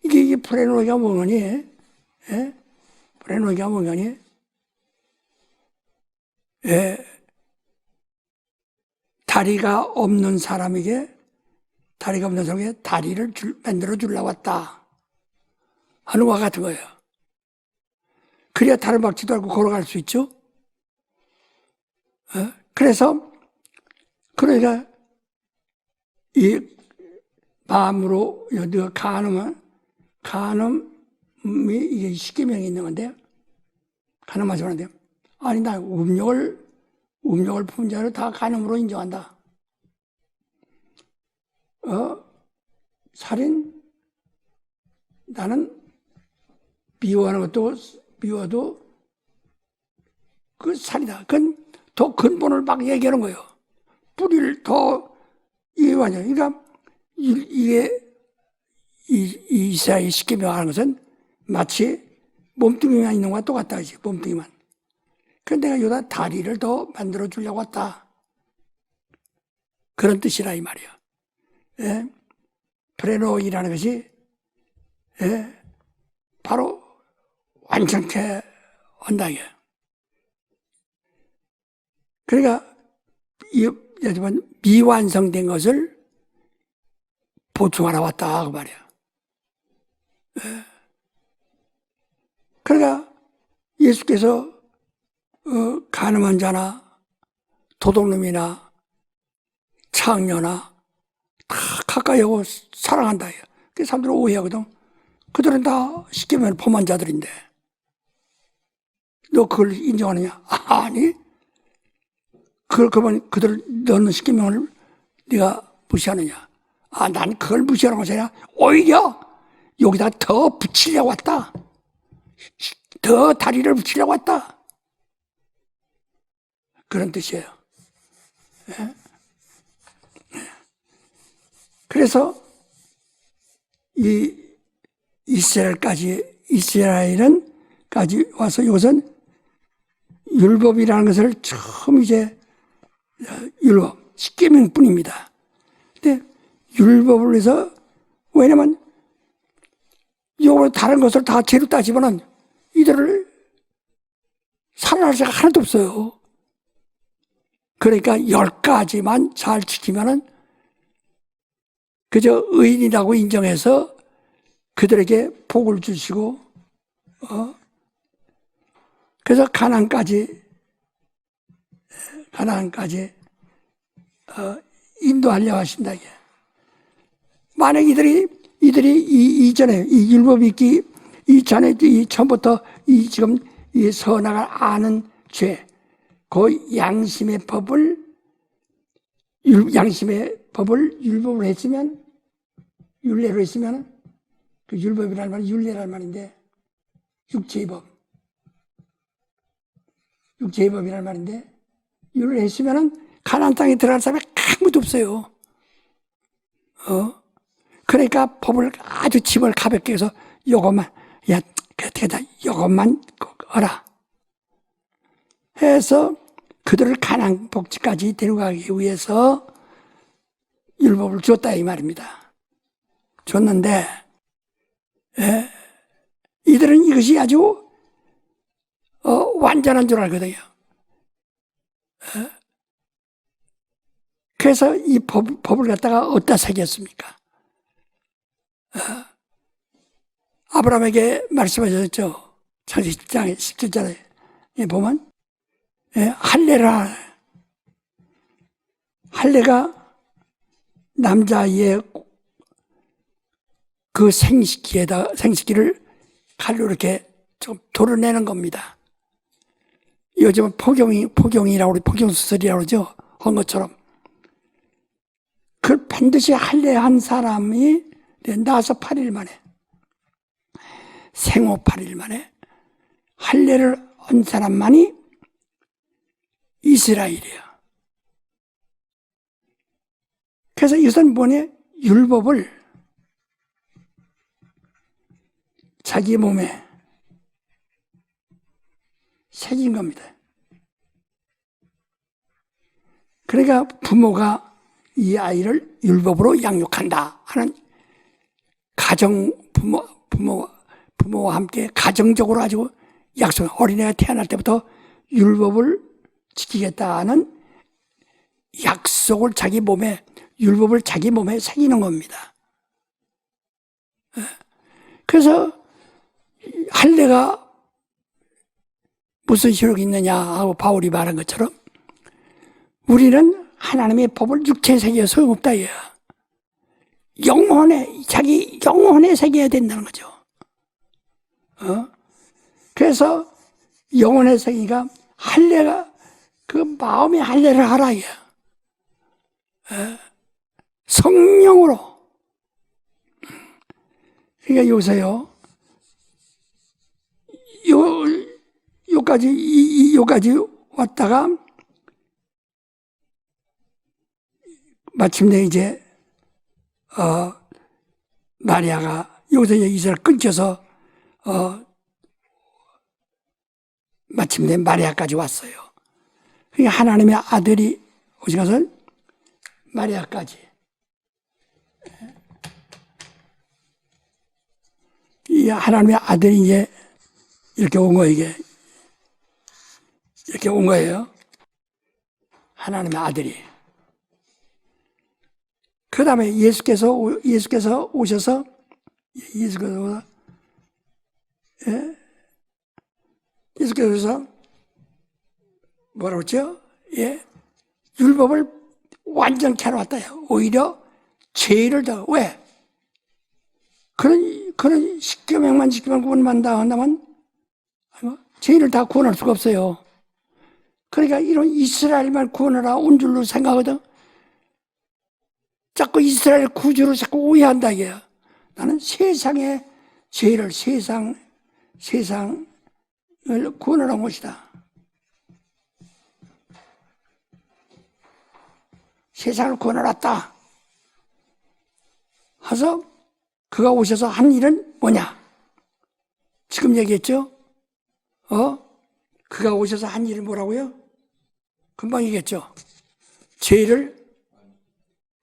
이게 프레로이가 뭐니? 프레로이가 뭐니? 다리가 없는 사람에게 다리를 만들어 주려고 왔다 하는 것 같은 거예요. 그래야 다른 박지도 않고 걸어갈 수 있죠. 그래서 그러니까 이 마음으로 너가 간음이 이게 십계명이 있는 건데 간음하지 말는데 아니 나 음욕을 품은 자를 다 간음으로 인정한다. 살인 나는 미워하는 것도 미워도 그 살이다. 그건 더 근본을 막 얘기하는 거예요. 뿌리를 더 이해하냐. 그러니까 이게 이사야의 십계명 하는 것은 마치 몸뚱이만 있는 것과 똑같다. 이제 몸뚱이만. 그런데 내가 여기다 다리를 더 만들어 주려고 왔다. 그런 뜻이라 이 말이야. 프레노이라는 것이 바로 완전케 한다. 그러니까 미완성된 것을 보충하러 왔다 그 말이야. 그러니까 예수께서 간음한 자나 도둑놈이나 창녀나 다 가까이 하고 사랑한다. 그 사람들은 오해하거든. 그들은 다 십계명을 범한 자들인데 너 그걸 인정하느냐? 아니. 그들 너는 십계명을 네가 무시하느냐? 난 그걸 무시하는 것이 아니라 오히려 여기다 더 붙이려고 왔다. 더 다리를 붙이려고 왔다. 그런 뜻이에요. 그래서 이 이스라엘까지 와서 이것은 율법이라는 것을 처음 이제 율법, 십계명뿐입니다. 근데 율법을 위해서, 왜냐면 요 다른 것을 다 죄로 따지면은 이들을 살아날 수가 하나도 없어요. 그러니까 10가지만 잘 지키면은 그저 의인이라고 인정해서 그들에게 복을 주시고, 그래서 가나안까지 인도하려 하신다 이게. 만약 이들이 이전에 이 율법이 있기 이전에 이 처음부터 이 지금 이 선악을 아는 죄, 그 양심의 법을 율법으로 했으면, 율례로 했으면, 그 율법이라는 말이 율례라는 말인데, 육체의 법이라는 말인데, 율례를 했으면은 가나안 땅에 들어갈 사람이 아무도 없어요. 그러니까 법을 아주 짐을 가볍게 해서 요것만, 야, 그때다 요것만 어라 해서 그들을 가나안 복지까지 데려가기 위해서 율법을 줬다 이 말입니다. 줬는데 이들은 이것이 아주 완전한 줄 알거든요. 그래서 이 법을 갖다가 어디다 새겼습니까? 아브라함에게 말씀하셨죠. 창세기 10장에 17절에 보면 할례라, 할례가 남자의 그 생식기를 칼로 이렇게 좀 도려내는 겁니다. 요즘은 포경이라고 우리 포경수술이라고 그러죠. 한 것처럼. 그 반드시 할례한 사람이 나서 8일 만에, 생후 8일 만에 할례를 한 사람만이 이스라엘이에요. 그래서 이것은 뭐냐? 율법을 자기 몸에 새긴 겁니다. 그러니까 부모가 이 아이를 율법으로 양육한다 하는 부모와 함께 가정적으로 아주 약속, 어린애가 태어날 때부터 율법을 지키겠다는 약속을 율법을 자기 몸에 새기는 겁니다. 그래서 할례가 무슨 효력이 있느냐 하고 바울이 말한 것처럼 우리는 하나님의 법을 육체에 새겨 소용없다 이거야. 자기 영혼에 새겨야 된다는 거죠. 그래서 영혼에 새기가 할례가 그 마음의 할례를 하라 이거야. 성령으로. 그러니까 여기서요. 요까지 왔다가 마침내 이제 마리아가 여기서 이스라엘 끊겨서 마침내 마리아까지 왔어요. 그러니까 하나님의 아들이 오신 것은 마리아까지. 이 하나님의 아들이 이제 이렇게 온 거예요, 이게. 이렇게 온 거예요. 하나님의 아들이. 그 다음에 예수께서 오셔서 뭐라고 했죠? 율법을 완전히 해놨다요. 오히려 죄를 더. 왜? 그런 십계명만 지키면 구원받는다 한다면 죄를 다 구원할 수가 없어요. 그러니까 이런 이스라엘만 구원하라 온 줄로 생각하거든. 자꾸 이스라엘 구주로 자꾸 오해한다 이게요. 나는 세상의 죄를 세상을 구원하는 것이다. 세상을 구원하러 왔다 해서 그가 오셔서 한 일은 뭐냐? 지금 얘기했죠? 그가 오셔서 한 일이 뭐라고요? 금방 얘기했죠? 죄를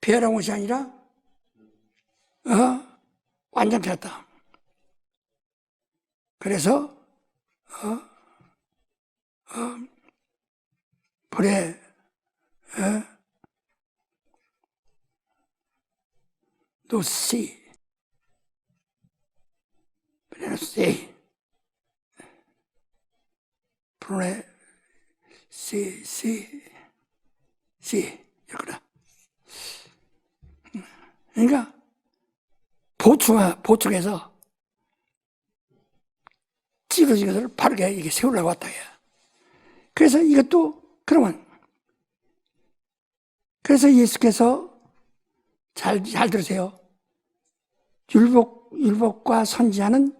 배하라는 것이 아니라 완전케 했다. 그래서 불에 노시 브레노시 불에 시 이거다. 그러니까 보충해서 찌그러진 것을 바르게 이게 세우려고 왔다. 그래서 이것도 그러면 그래서 예수께서 잘 들으세요. 율법과 선지자는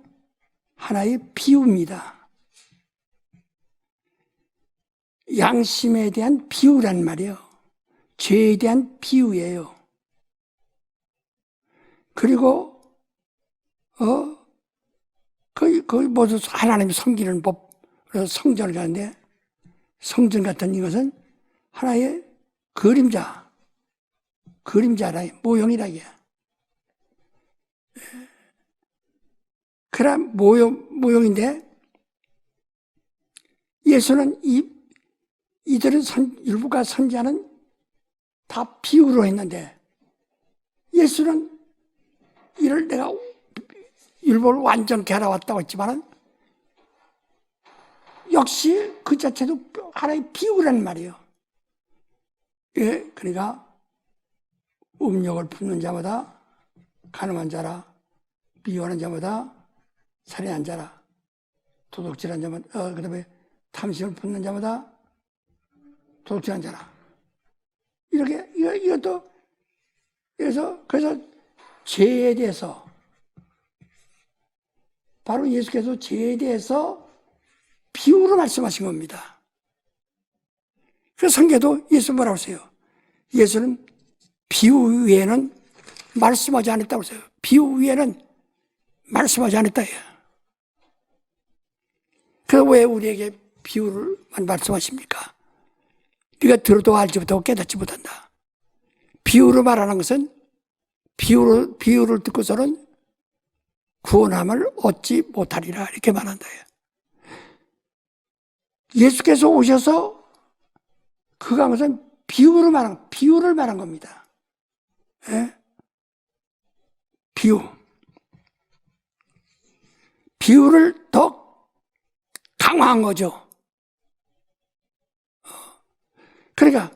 하나의 비유입니다. 양심에 대한 비유란 말이에요. 죄에 대한 비유예요. 그리고 거의 모두 하나님이 섬기는 법, 그래서 성전을 가는데 성전 같은 이것은 하나의 그림자라, 모형이라 이게. 그런 모형인데 예수는 이들은 율법과 선지자는 다 비유로 했는데 예수는 이를 내가 율법을 완전케 하러 왔다고 했지만은 역시 그 자체도 하나의 비유라는 말이에요. 예, 그러니까 음욕을 품는 자마다 가늠한 자라, 미워하는 자마다 살인한 자라, 도둑질한 자마다, 그다음에 탐심을 품는 자마다 도둑질한 자라. 이렇게 이것도 그래서 죄에 대해서 바로 예수께서 죄에 대해서 비유로 말씀하신 겁니다. 그 성경도 예수 뭐라고 하세요? 예수는 비유 외에는 말씀하지 않았다고 했어요. 비유 외에는 말씀하지 않았다. 그래서 왜 우리에게 비유를만 말씀하십니까? 네가 들어도 알지 못하고 깨닫지 못한다. 비유로 말하는 것은 비유를 듣고서는 구원함을 얻지 못하리라 이렇게 말한다. 예수께서 오셔서 그가 무슨 비유를 말한 겁니다. 예? 비유를 더 강화한 거죠. 그러니까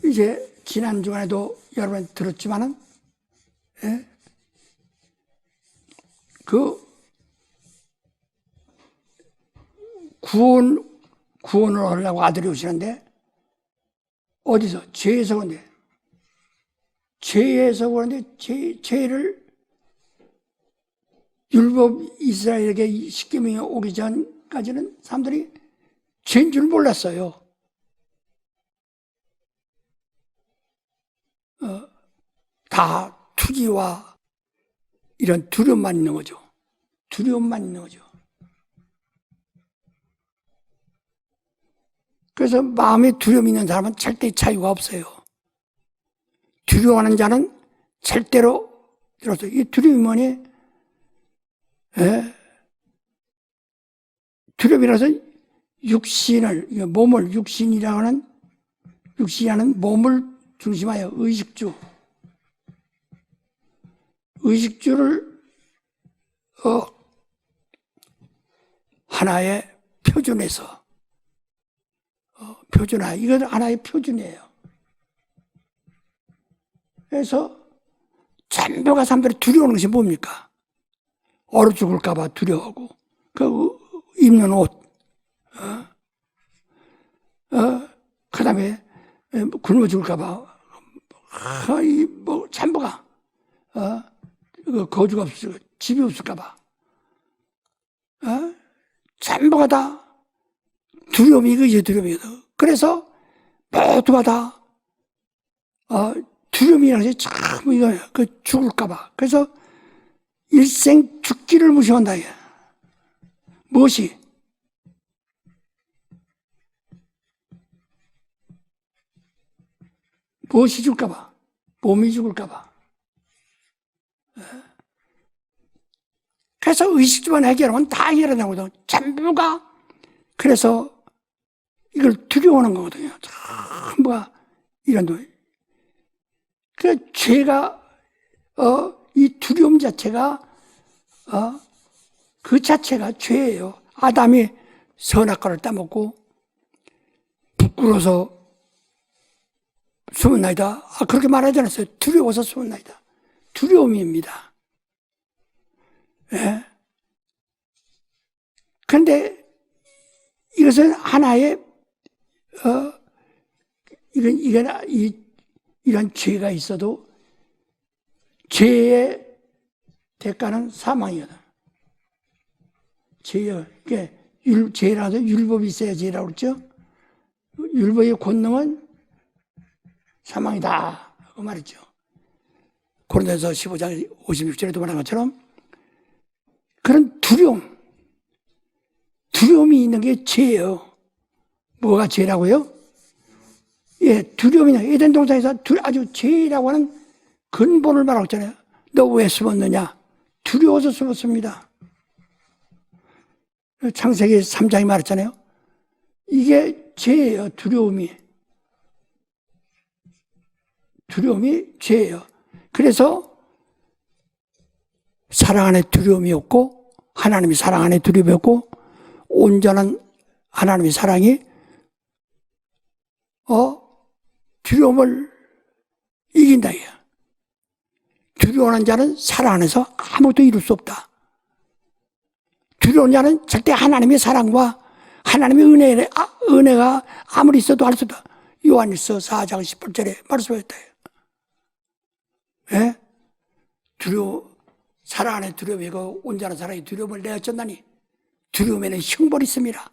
이제 지난 주간에도 여러분 들었지만은 그 구원을 하려고 아들이 오시는데 어디서? 죄에서 오는데 죄를 율법 이스라엘에게 십계명이 오기 전까지는 사람들이 죄인 줄 몰랐어요. 다 투지와 이런 두려움만 있는 거죠. 두려움만 있는 거죠. 그래서 마음에 두려움이 있는 사람은 절대 자유가 없어요. 두려워하는 자는 절대로 들어서 이 두려움이 뭐니? 두려움이라서 육신이라는 몸을 중심하여 의식주를 하나의 표준에서 이건 하나의 표준이에요. 그래서 전부가 사람들이 두려워하는 것이 뭡니까? 얼어 죽을까봐 두려워하고, 그 입는 옷, 그 다음에 굶어 죽을까봐, 전부가, 거주가 없을, 집이 없을까봐, 전부가 다 두려움이 이거지, 두려움이거든. 그래서 모두가 다 두려움이라는 게 참 이거 죽을까봐. 그래서 일생 죽기를 무서워한다. 이게. 무엇이? 무엇이 죽을까봐? 몸이 죽을까봐. 그래서 의식주만 해결하면 다 해결한다거든. 전부가. 그래서 이걸 두려워하는 거거든요. 전부가 이런 거. 그 죄가, 이 두려움 자체가, 그 자체가 죄예요. 아담이 선악과를 따먹고 부끄러워서 숨었나이다. 그렇게 말하지 않았어요. 두려워서 숨었나이다. 두려움입니다. 예. 그런데 이것은 하나의, 이런 죄가 있어도 죄의 대가는 사망이거든. 죄라도 율법이 있어야 죄라고 그랬죠? 율법의 권능은 사망이다. 그 말이죠. 고린도서 15장 56절에도 말한 것처럼 그런 두려움이 있는 게 죄예요. 뭐가 죄라고요? 예, 두려움이 있는, 에덴 동산에서 아주 죄라고 하는 근본을 말하고 있잖아요. 너 왜 숨었느냐? 두려워서 숨었습니다. 창세기 3장이 말했잖아요. 이게 죄예요, 두려움이. 두려움이 죄예요. 그래서 사랑 안에 두려움이 없고, 하나님이 사랑 안에 두려움이 없고, 온전한 하나님의 사랑이, 두려움을 이긴다. 두려워하는 자는 사랑 안에서 아무것도 이룰 수 없다. 두려운 자는 절대 하나님의 사랑과 하나님의 은혜가 아무리 있어도 할 수 없다. 요한일서 4장 18절에 말씀하셨다. 예? 사랑 안에 두려움이 있고 온전한 사랑이 두려움을 내어쳤나니 두려움에는 형벌이 있습니다.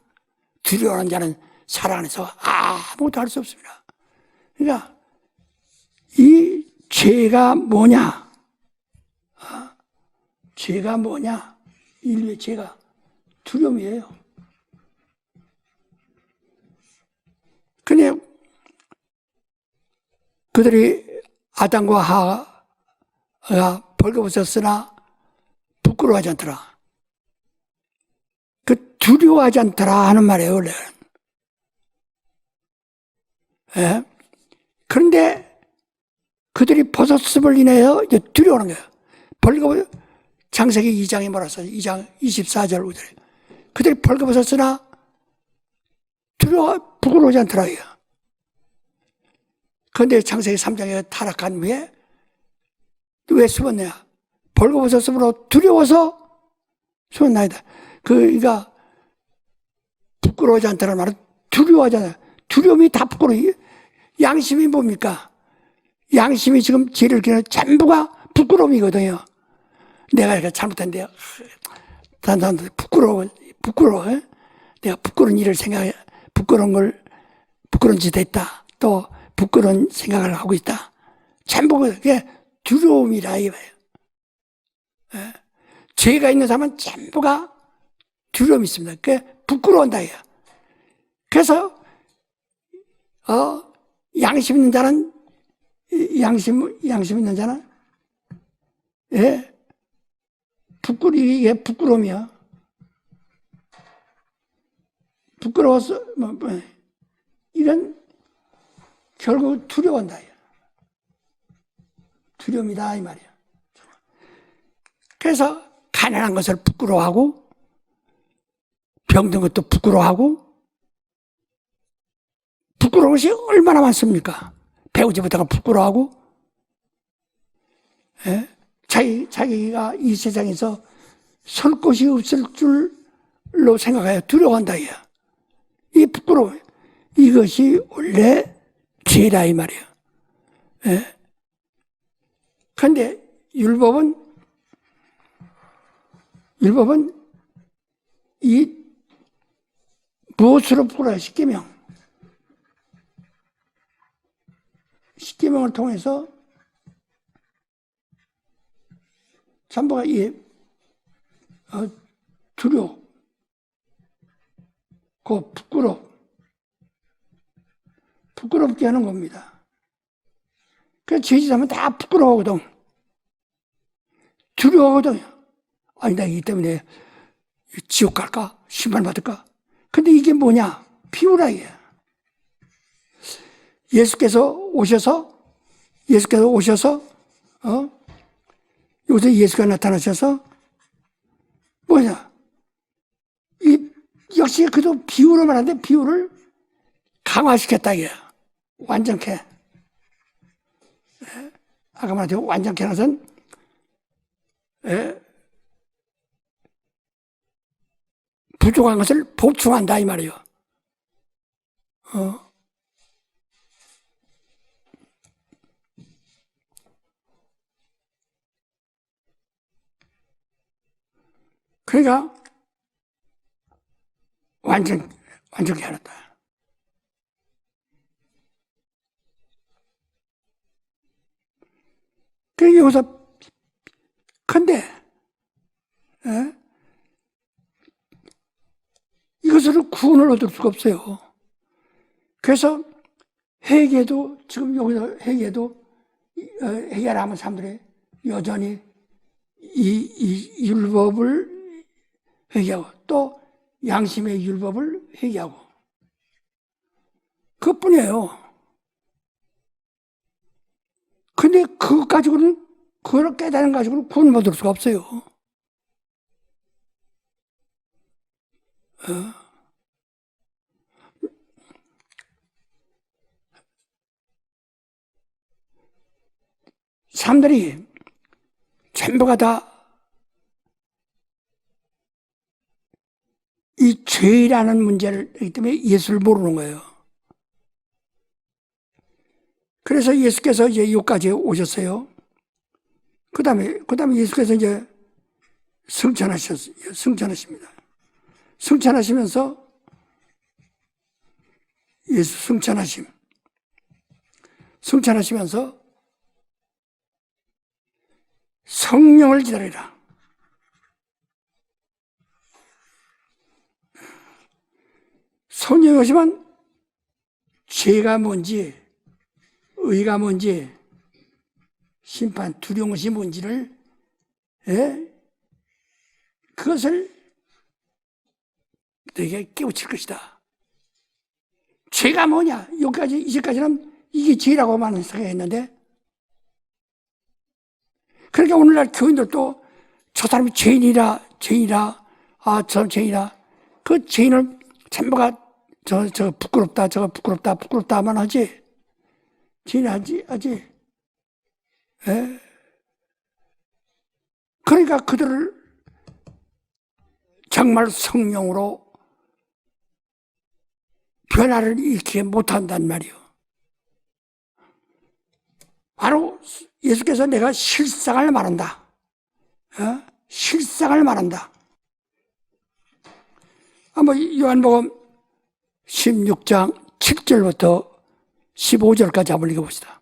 두려워하는 자는 사랑 안에서 아무것도 할 수 없습니다. 그러니까 이 죄가 뭐냐? 죄가 뭐냐? 인류의 죄가 두려움이에요. 근데 그들이 아담과 하와가 벌거벗었으나 부끄러워하지 않더라. 그 두려워하지 않더라 하는 말이에요, 원래. 예? 그런데 그들이 벗었음을 인하여 이제 두려워하는 거예요. 창세기 2장에 말했어요. 2장 24절 5절에. 그들이 벌거벗었으나 부끄러워하지 않더라. 그런데 창세기 3장에 타락한 후에 왜 숨었냐? 벌거벗었으므로 두려워서 숨었나이다. 그러니까 부끄러워하지 않다는 말은 두려워하잖아요. 두려움이 다 부끄러워요. 양심이 뭡니까? 양심이 지금 죄를 기는 전부가 부끄러움이거든요. 내가 이렇게 잘못했는데, 부끄러워. 내가 부끄러운 일을 생각해, 부끄러운 짓 했다. 또, 부끄러운 생각을 하고 있다. 전부가, 그게 두려움이라, 이거예요. 예? 죄가 있는 사람은 전부가 두려움이 있습니다. 그게 부끄러운다, 이거. 그래서, 양심 있는 자는, 양심 있는 자는, 예? 이게 부끄러움이야. 부끄러워서, 이건 결국 두려워한다. 두려움이다, 이 말이야. 그래서 가난한 것을 부끄러워하고, 병든 것도 부끄러워하고, 부끄러운 것이 얼마나 많습니까? 배우지 못하고 부끄러워하고, 예? 자기가 이 세상에서 설 곳이 없을 줄로 생각하여 두려워한다. 이 부끄러워. 이것이 원래 죄라 이 말이에요. 예? 그런데 율법은 이 무엇으로 부끄러워요? 십계명 십계명을 통해서 전부가 두려워, 그 부끄럽게 하는 겁니다. 그래서 죄짓하면 다 부끄러워하거든. 두려워하거든. 아니, 나 이 때문에 지옥 갈까? 심판 받을까? 근데 이게 뭐냐? 비유라, 이게. 예수께서 오셔서, 여기서 예수가 나타나셔서, 뭐냐? 역시 그도 비유로 말하는데, 비유를 강화시켰다, 이게. 완전케. 아까 말한 완전케 하선, 부족한 것을 보충한다, 이 말이에요. 그러니까, 완전히 알았다. 그러니까 여기서, 근데, 이것으로 구원을 얻을 수가 없어요. 그래서 회개도, 지금 여기서 회개도, 회개하는 사람들이 여전히 이 율법을 회개하고, 또 양심의 율법을 회개하고, 그것뿐이에요. 근데 그것 가지고는, 그걸 깨달은 가지고는 구원을 얻을 수가 없어요. 사람들이 전부가 다 이 죄라는 문제를 하기 때문에 예수를 모르는 거예요. 그래서 예수께서 이제 여기까지 오셨어요. 그 다음에 예수께서 이제 승천하십니다. 승천하시면서 예수 승천하시면서 성령을 기다리라. 성령이 오시면 죄가 뭔지, 의가 뭔지, 심판, 두려운 것이 뭔지를, 그것을 너에게 깨우칠 것이다. 죄가 뭐냐? 여기까지, 이제까지는 이게 죄라고만 생각했는데, 그러니까 오늘날 교인들도 저 사람이 죄인이라, 저 사람 죄인이라, 그 죄인을 전부가 저거 부끄럽다만 하지. 죄인 하지. 그러니까 그들을 정말 성령으로 변화를 일으키지 못한단 말이요. 바로 예수께서 내가 실상을 말한다. 실상을 말한다. 한번 요한복음 16장 7절부터 15절까지 한번 읽어봅시다.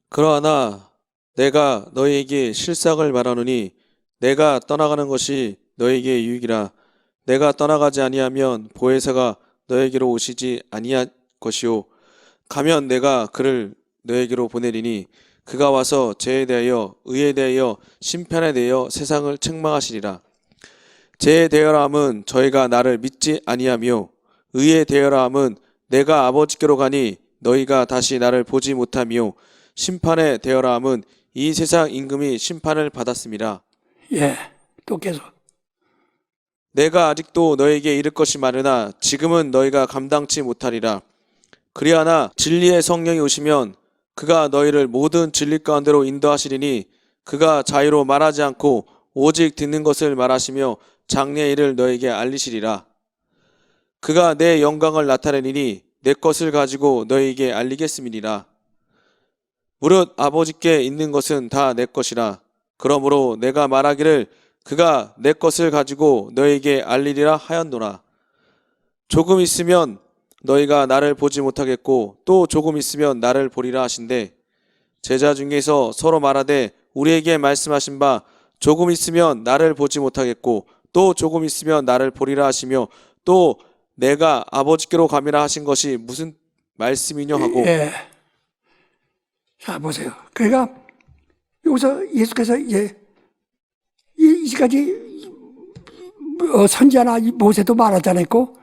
그러나 내가 너희에게 실상을 말하노니 내가 떠나가는 것이 너희에게 유익이라. 내가 떠나가지 아니하면 보혜사가 너희에게로 오시지 아니할 것이요 가면 내가 그를 너희에게로 보내리니 그가 와서 죄에 대하여 의에 대하여 심판에 대하여 세상을 책망하시리라. 죄에 대하여 함은 저희가 나를 믿지 아니하며 의에 대하여 함은 내가 아버지께로 가니 너희가 다시 나를 보지 못하며 심판에 대하여 함은 이 세상 임금이 심판을 받았습니다. 또 계속. 내가 아직도 너에게 이를 것이 많으나 지금은 너희가 감당치 못하리라. 그리하나 진리의 성령이 오시면 그가 너희를 모든 진리 가운데로 인도하시리니 그가 자유로 말하지 않고 오직 듣는 것을 말하시며 장래의 일을 너에게 알리시리라. 그가 내 영광을 나타내리니 내 것을 가지고 너희에게 알리겠음이니라. 무릇 아버지께 있는 것은 다 내 것이라. 그러므로 내가 말하기를 그가 내 것을 가지고 너희에게 알리리라 하였노라. 조금 있으면 너희가 나를 보지 못하겠고 또 조금 있으면 나를 보리라 하신대. 제자 중에서 서로 말하되 우리에게 말씀하신 바 조금 있으면 나를 보지 못하겠고 또 조금 있으면 나를 보리라 하시며 또 내가 아버지께로 가미라 하신 것이 무슨 말씀이냐 하고. 예. 자, 보세요. 그러니까 여기서 예수께서 이제까지 선지자나 모세도 말하지 않았고,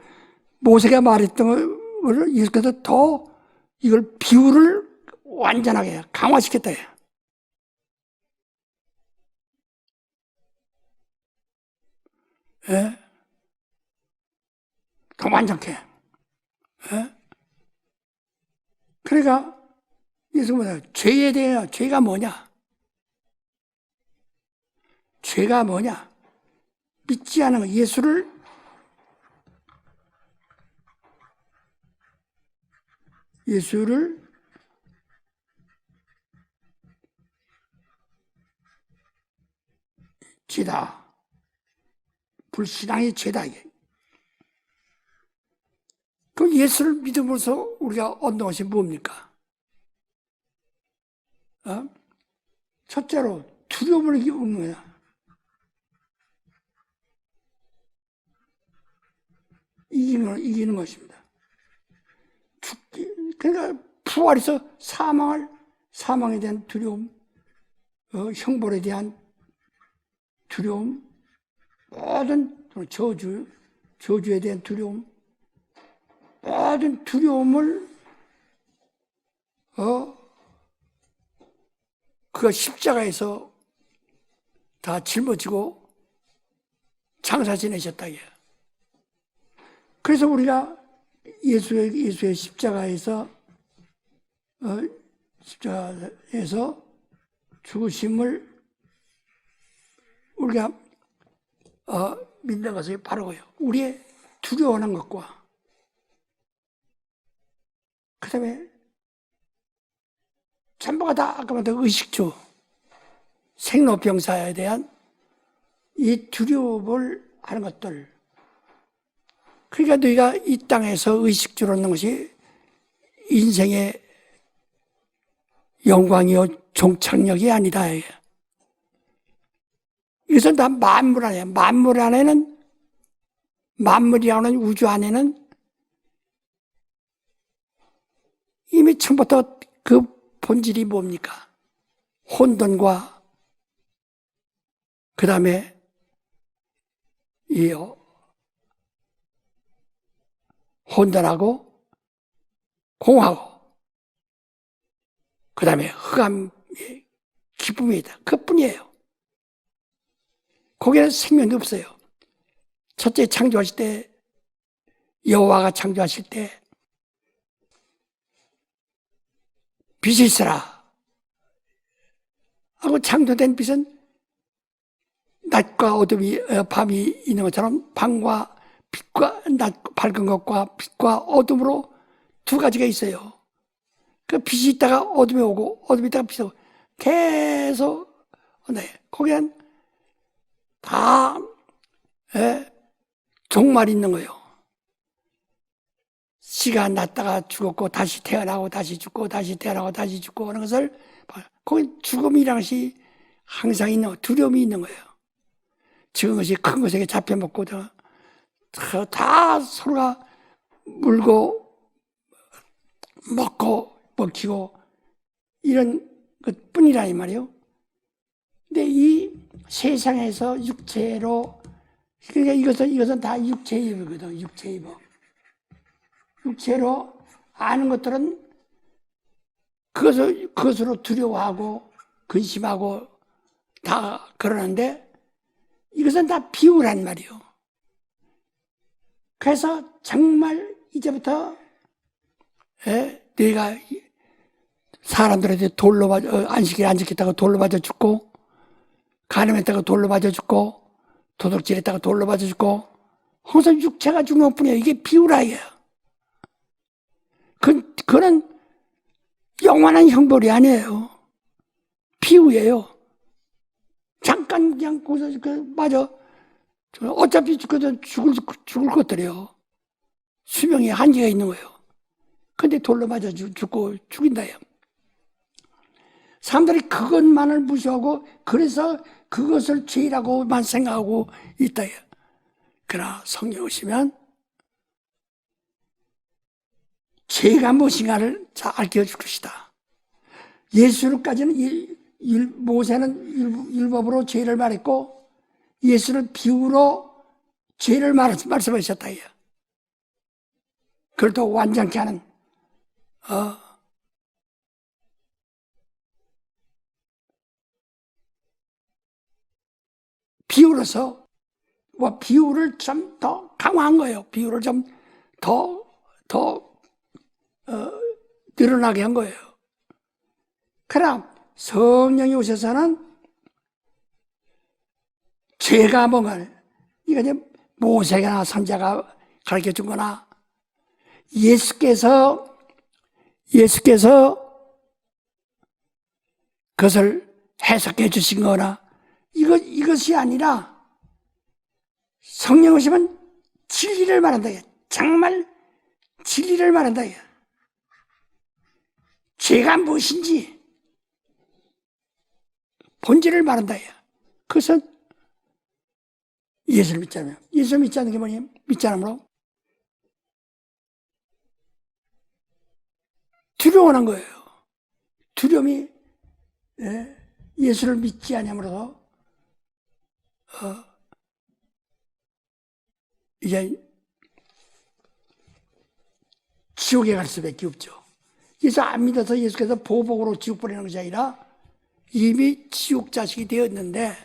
모세가 말했던 걸 예수께서 더 이걸 비유를 완전하게 강화시켰다. 예? 더 완전케. 예? 그러니까 예수님은 죄에 대해 죄가 뭐냐? 죄가 뭐냐? 믿지 않은 거, 예수를 죄다. 불신앙이 죄다, 이게. 그럼 예수를 믿음으로써 우리가 얻는 것이 뭡니까? 첫째로 두려움을 이기는 거야. 이기는 것입니다. 그러니까 부활해서 사망에 대한 두려움, 형벌에 대한 두려움, 모든 저주에 대한 두려움, 모든 두려움을 그가 십자가에서 다 짊어지고 장사 지내셨다. 그래서 우리가 예수의 십자가에서 죽으심을 우리가 믿는 것이 바로요. 우리의 두려워하는 것과 그 다음에 전부가 다 아까 말한 의식주, 생로병사에 대한 이 두려움을 하는 것들. 그러니까 너희가 이 땅에서 의식주로 하는 것이 인생의 영광이요 종착역이 아니다. 이것은 다 만물 안에, 만물이라는 우주 안에는 이미 처음부터 그 본질이 뭡니까? 혼돈과 그 다음에 이 혼돈하고 공하고 그 다음에 흑암 기쁨이다. 그뿐이에요. 거기에는 생명이 없어요. 첫째 창조하실 때 여호와가 창조하실 때 빛이 있어라 하고 창조된 빛은 낮과 어둠이 밤이 있는 것처럼 밤과 빛과 밝은 것과 빛과 어둠으로 두 가지가 있어요. 그 빛이 있다가 어둠이 오고 어둠이 있다가 빛이 오고 계속 거기엔 다 종말이 있는 거예요. 씨가 났다가 죽었고 다시 태어나고 다시 죽고 다시 태어나고 다시 죽고 하는 것을 거기 죽음이라는 것이 항상 있는 거예요. 두려움이 있는 거예요. 지금 것이 큰 것에게 잡혀먹고 다 서로가 물고 먹고 먹히고 이런 것뿐이라 이 말이에요. 근데 이 세상에서 육체로 그러니까 이것은 다 육체의 입이거든. 육체의 입. 육체로 아는 것들은 그것으로 두려워하고 근심하고 다 그러는데 이것은 다 비유란 말이에요. 그래서 정말 이제부터 네가 사람들한테 돌로 맞아 안식일 안 지켰다고 돌로 맞아 죽고 간음했다가 돌로 맞아 죽고 도둑질했다가 돌로 맞아 죽고 항상 육체가 죽는 것뿐이에요. 이게 비유라 이게요. 그는 영원한 형벌이 아니에요. 비유예요. 잠깐 그냥 거기서 맞아. 어차피 죽을 것들이요. 수명이 한계가 있는 거예요. 근데 돌로 맞아 죽고 죽인다요. 사람들이 그것만을 무시하고 그래서 그것을 죄라고만 생각하고 있다요. 그러나 성경 오시면 죄가 무엇인가를 잘 알려줄 것이다. 예수를까지는 모세는 율법으로 죄를 말했고 예수는 비유로 죄를 말씀하셨다. 그걸 또 완전케 하는 비유로서 비유를 좀 더 강화한 거예요. 비유를 좀 더 늘어나게 한 거예요. 그럼 성령이 오셔서는 죄가 뭔가 이거 이제 모세나 선자가 가르쳐 준 거나 예수께서 그것을 해석해 주신 거나 이것이 아니라 성령 오시면 진리를 말한다. 정말 진리를 말한다. 죄가 무엇인지 본질을 말한다. 그것은 예수를 믿자면 예수를 믿지 않는 게 뭐냐면 믿지 않으므로 두려워하는 거예요. 두려움이 예수를 믿지 않으므로 이제 지옥에 갈 수밖에 없죠. 예수 안 믿어서 예수께서 보복으로 지옥 보내는 것이 아니라 이미 지옥 자식이 되었는데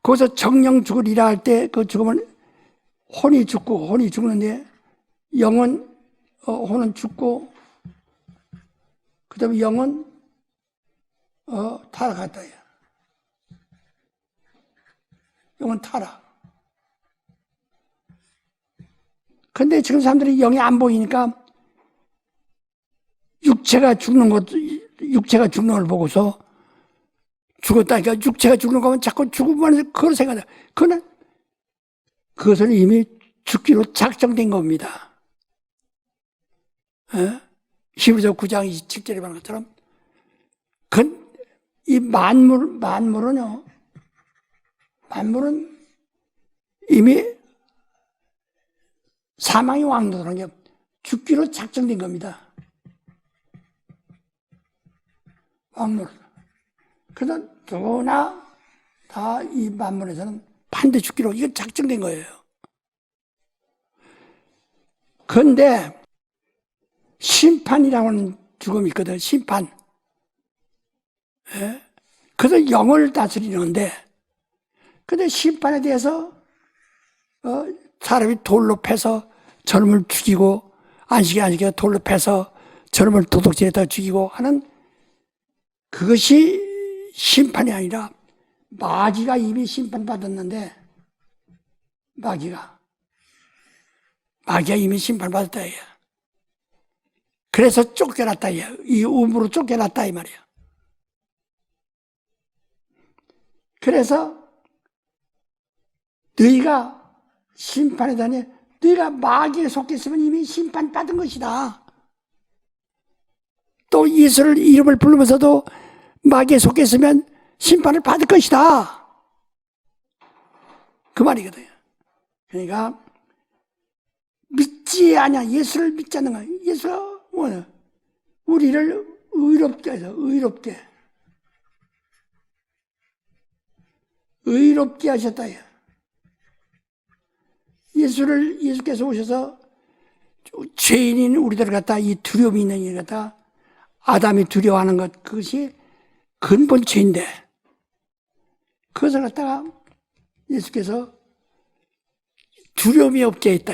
거기서 정령 죽으리라 할 때 그 죽으면 혼이 죽는데 혼은 죽고 그 다음에 영은 타락했다. 영은 타락. 근데 지금 사람들이 영이 안 보이니까 육체가 죽는 걸 보고서 죽었다니까 육체가 죽는 거면 자꾸 죽으면 그걸 생각해. 그것은 이미 죽기로 작정된 겁니다. 히브리서 9장 27절에 말한 것처럼 이 만물은 이미 사망의 왕노라는 게 죽기로 작정된 겁니다. 왕노. 그래서 누구나 다 이 만물에서는 반드시 죽기로 이건 작정된 거예요. 그런데 심판이라고 하는 죽음이 있거든. 심판. 그래서 영을 다스리는데 근데 심판에 대해서 사람이 돌로 패서 저놈을 죽이고 안식에 돌로 패서 저놈을 도둑질에다 죽이고 하는 그것이 심판이 아니라 마귀가 이미 심판받았는데 마귀가 이미 심판받았다. 그래서 쫓겨났다. 이 우물로 쫓겨났다 이 말이야. 그래서 너희가 심판에 다니 너희가 마귀에 속했으면 이미 심판받은 것이다. 또 예수를 이름을 부르면서도 마귀에 속했으면 심판을 받을 것이다. 그 말이거든요. 그러니까 믿지 않냐 예수를 믿지 않는 거야. 예수가 뭐냐 우리를 의롭게 해서 의롭게 하셨다. 예수께서 오셔서 죄인인 우리들을 갖다 이 두려움이 있는 일 갖다 아담이 두려워하는 것 그것이 근본 죄인데 그것을 갖다가 예수께서 두려움이 없게 했다.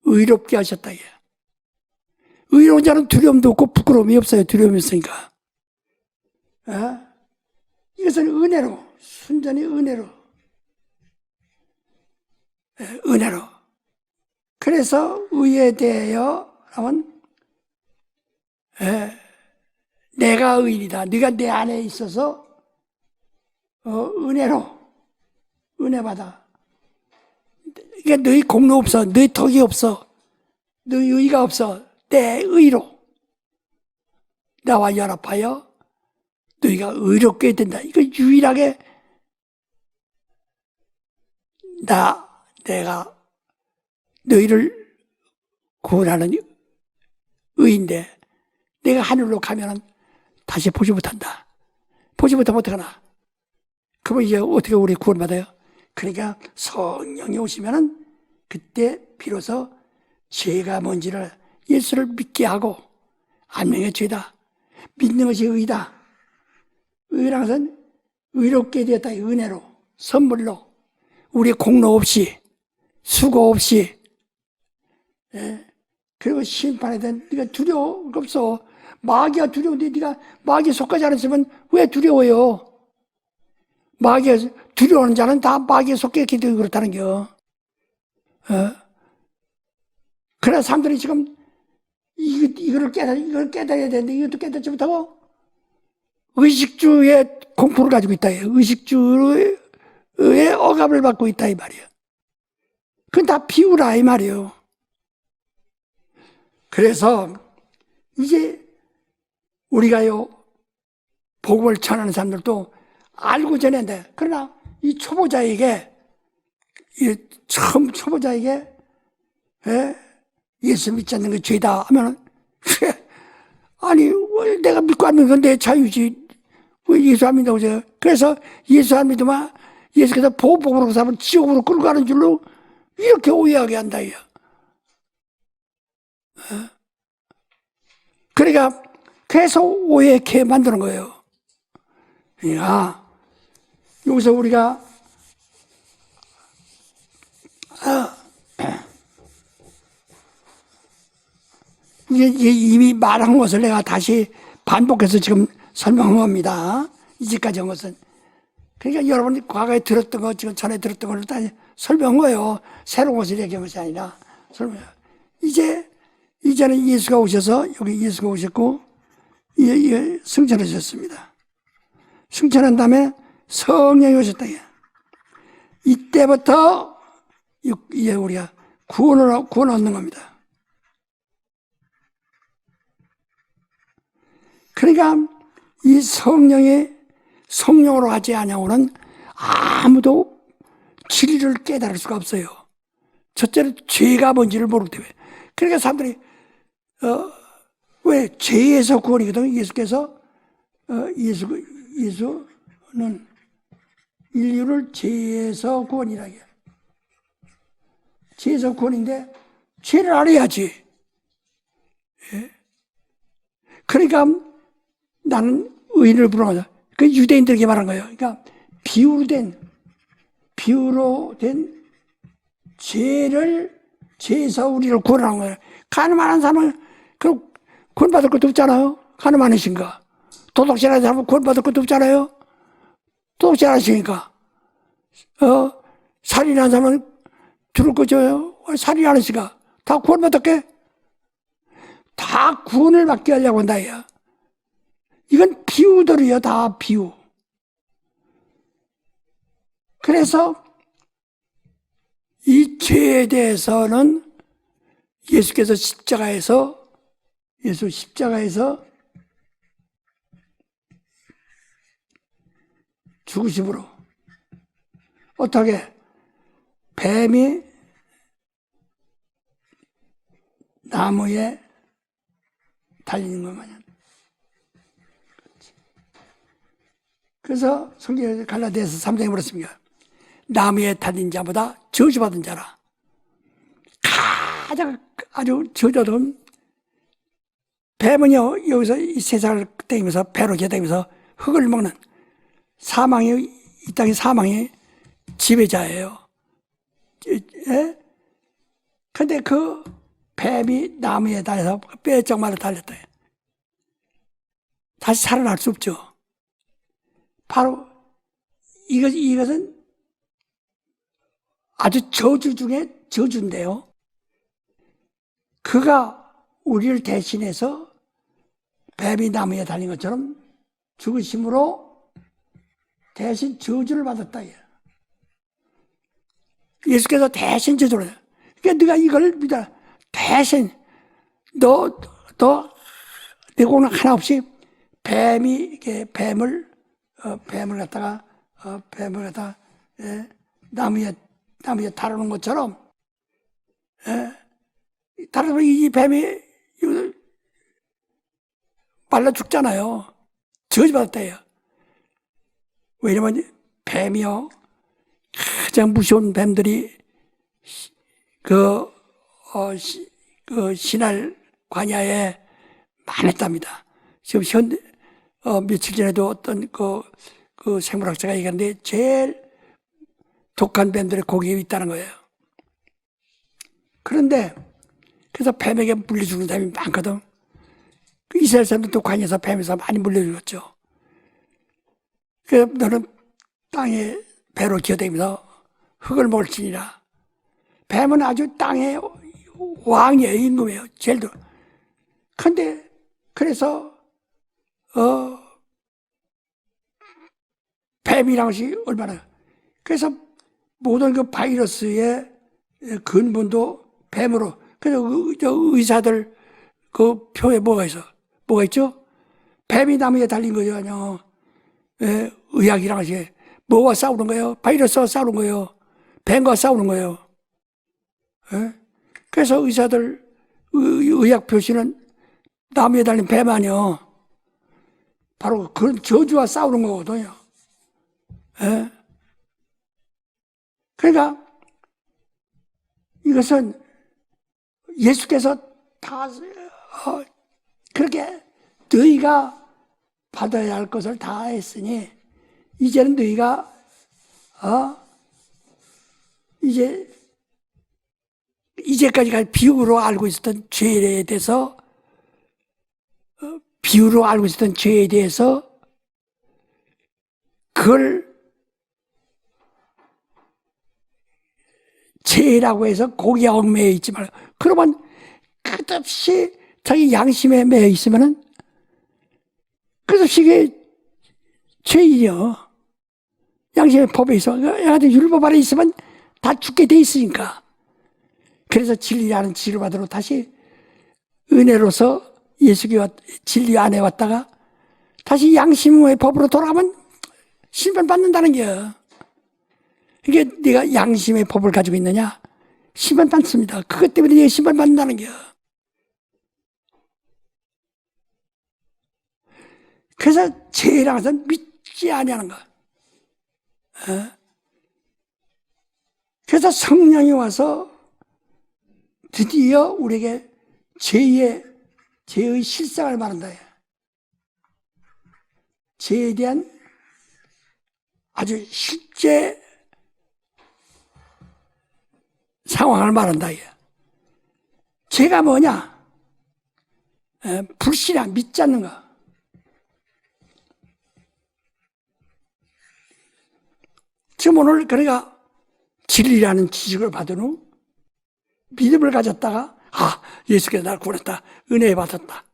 의롭게 하셨다. 의로운 자는 두려움도 없고 부끄러움이 없어요. 두려움이 없으니까. 이것은 은혜로 순전히 은혜로 그래서 의에 대하여 하면 내가 의인이다. 네가 내 안에 있어서 은혜로 은혜 받아. 이게 너희 공로 없어, 너희 덕이 없어, 너희 의가 없어. 내 의로 나와 연합하여 너희가 의롭게 해야 된다. 이거 유일하게 내가 너희를 구원하는 의인데, 내가 하늘로 가면은 다시 보지 못한다. 보지 못하면 어떡하나? 그러면 이제 어떻게 우리 구원받아요? 그러니까 성령이 오시면은 그때 비로소 죄가 뭔지를 예수를 믿게 하고, 안명의 죄다, 믿는 것이 의다. 의라는 것은 의롭게 되었다. 은혜로, 선물로, 우리 공로 없이, 수고 없이. 예. 그리고 심판에 대한 네가 두려울 거 없어. 마귀가 두려운데 네가 마귀에 속하지 않았으면 왜 두려워요? 마귀에 두려워하는 자는 다 마귀에 속해 있기 때문에 그렇다는 겨. 그래서 사람들이 지금 이걸 깨달아야 되는데 이것도 깨닫지 못하고 의식주의 공포를 가지고 있다. 의식주의 억압을 받고 있다 이 말이에요. 그건 다 비유라 이 말이에요. 그래서 이제 우리가요 복음을 전하는 사람들도 알고 전해야. 그러나 이 초보자에게, 처음 초보자에게 예수 믿지 않는 게 죄다 하면은 아니 내가 믿고 안 믿는 건 내 자유지 왜 예수 안 믿는다고 해요? 그래서 예수 안 믿으면 예수께서 보복으로 사면 지옥으로 끌고 가는 줄로 이렇게 오해하게 한다 이요. 그러니까 계속 오해케 만드는 거예요. 그러니까 여기서 우리가 이게 이미 말한 것을 내가 다시 반복해서 지금 설명한 겁니다. 이제까지 한 것은. 그러니까 여러분이 과거에 들었던 거, 지금 전에 들었던 걸 다 설명한 거예요. 새로운 것을 얘기한 것이 아니라 설명. 이제는 예수가 오셔서, 여기 예수가 오셨고, 승천하셨습니다. 승천한 다음에 성령이 오셨다. 이때부터 이제 우리가 구원을 얻는 겁니다. 그러니까 이 성령으로 하지 아니하고는 아무도 진리를 깨달을 수가 없어요. 첫째는 죄가 뭔지를 모르기 때문에. 그러니까 사람들이 왜 죄에서 구원이거든. 예수께서 예수는 인류를 죄에서 구원이라 해요. 죄에서 구원인데 죄를 알아야지. 예? 그러니까 나는 의인을 부르는 거죠. 그 유대인들에게 말한 거예요. 그러니까 비유로 된 죄에서 우리를 구원하는 거예요. 가늠하는 사람은 그 구원받을 것도 없잖아요. 가늠하신가. 도둑질하는 사람은 구원받을 것도 없잖아요. 도둑질 안 하시니까. 살인하는 사람은 죽을 거죠. 살인 안 하시니까. 다 구원받을게. 다 구원을 받게 하려고 한다. 이건 비유들이에요. 다 비유. 그래서 이 죄에 대해서는 예수께서 십자가에서 죽으심으로 어떻게 뱀이 나무에 달리는 것 마냥. 그래서 성경에서 갈라디아서 3장에 그렇습니다. 나무에 달린 자보다 저주받은 자라. 가장 아주 저주받은 뱀은요, 여기서 이 세상을 떼면서 배로 개다니면서 흙을 먹는 이 땅의 사망의 지배자예요. 근데 그 뱀이 나무에 달려서 뼈짝마다 달렸다. 다시 살아날 수 없죠. 바로 이것은 아주 저주 중에 저주인데요. 그가 우리를 대신해서 뱀이 나무에 달린 것처럼 죽으심으로 대신 저주를 받았다. 예수께서 대신 저주를. 그러니까 네가 이걸 믿어. 대신 내 공은 하나 없이 뱀이 이렇게 뱀을 갖다가 나무에 다루는 것처럼 다루면 이 뱀이 말라 죽잖아요. 저주받았대요. 왜냐면 뱀이요 가장 무서운 뱀들이 그 신할 관야에 많았답니다. 지금 며칠 전에도 어떤 그 생물학자가 얘기하는데 제일 독한 뱀들이 거기에 있다는 거예요. 그런데 그래서 뱀에게 물려 죽는 사람이 많거든. 그 이스라엘 사람들도 관에서 뱀에서 많이 물려 죽었죠. 그래서 너는 땅에 배로 기어다니면서 흙을 먹을지니라. 뱀은 아주 땅의 왕이에요. 임금이에요. 제일 더. 근데 그래서 뱀이라는 것이 얼마나 그래서 모든 그 바이러스의 근본도 뱀으로. 그래서 의사들 그 표에 뭐가 있죠? 뱀이 나무에 달린 거죠. 아니요. 의학이라는 것이 뭐와 싸우는 거예요? 바이러스와 싸우는 거예요. 뱀과 싸우는 거예요. 그래서 의사들 의학 표시는 나무에 달린 뱀 아니요. 바로 그런 저주와 싸우는 거거든요. 그러니까 이것은 예수께서 다 그렇게 너희가 받아야 할 것을 다 했으니 이제는 너희가 이제까지가 비유로 알고 있었던 죄에 대해서 그걸 죄라고 해서 거기에 얽매여 있지 말고, 그러면 끝없이 자기 양심에 매여 있으면은 끝없이 이게 죄이요. 양심의 법에 있어. 율법 아래 있으면 다 죽게 돼 있으니까. 그래서 진리라는 지르받으러 다시 은혜로서 예수교 진리 안에 왔다가 다시 양심의 법으로 돌아가면 심판받는다는 거야. 이게 네가 양심의 법을 가지고 있느냐? 심판받습니다. 그것 때문에 네가 심판받는다는 거야. 그래서 죄라는 것은 믿지 아니하는 거야. 그래서 성령이 와서 드디어 우리에게 죄의 실상을 말한다. 죄에 대한 아주 실제 상황을 말한다. 죄가 뭐냐? 불신앙, 믿지 않는 거. 지금 오늘 그러니까 진리라는 지식을 받은 후 믿음을 가졌다가 예수께서 나를 구원했다. 은혜 받았다.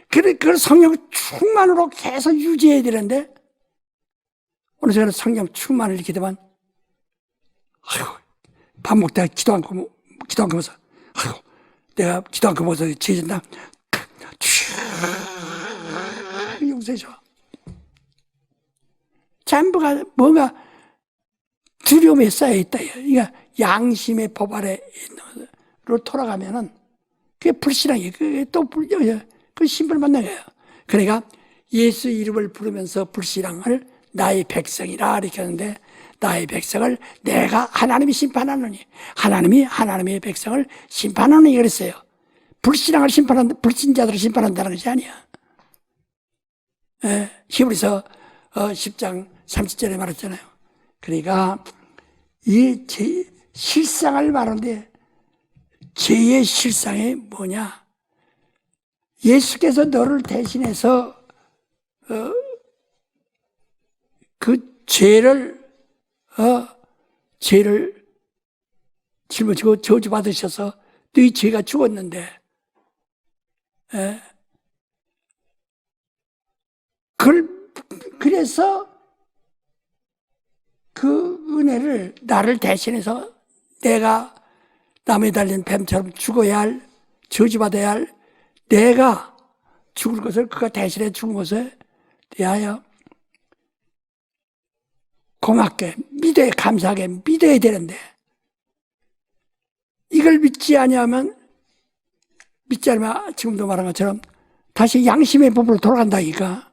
그걸 성령 충만으로 계속 유지해야 되는데 오늘 저는 성령 충만을 이렇게 되면 밥 먹다가 기도 않고 먹어서 내가 기도 않고 먹어서 죄진다. 용서해줘. 전부가 뭔가 두려움에 쌓여있다. 그러니까 양심의 법 아래로 돌아가면은 그게 불신앙이에요. 그게 그 심판받는 거예요. 그러니까 예수 이름을 부르면서 불신앙을 나의 백성이라 이렇게 하는데 나의 백성을 내가 하나님이 심판하노니 하나님의 백성을 심판하노니 그랬어요. 불신앙을 불신자들을 심판한다는 것이 아니야. 히브리서 10장 30절에 말했잖아요. 그러니까 이 실상을 말하는데 죄의 실상이 뭐냐? 예수께서 너를 대신해서 그 죄를 짊어지고 저주받으셔서 너희 죄가 죽었는데 그래서 그 은혜를 나를 대신해서 내가 남에 달린 뱀처럼 죽어야 할, 저주받아야 할 내가 죽을 것을 그가 대신해 죽은 것에 대하여 고맙게 믿어야, 감사하게 믿어야 되는데, 이걸 믿지 아니하면, 믿지 않으면 지금도 말한 것처럼 다시 양심의 법으로 돌아간다니까.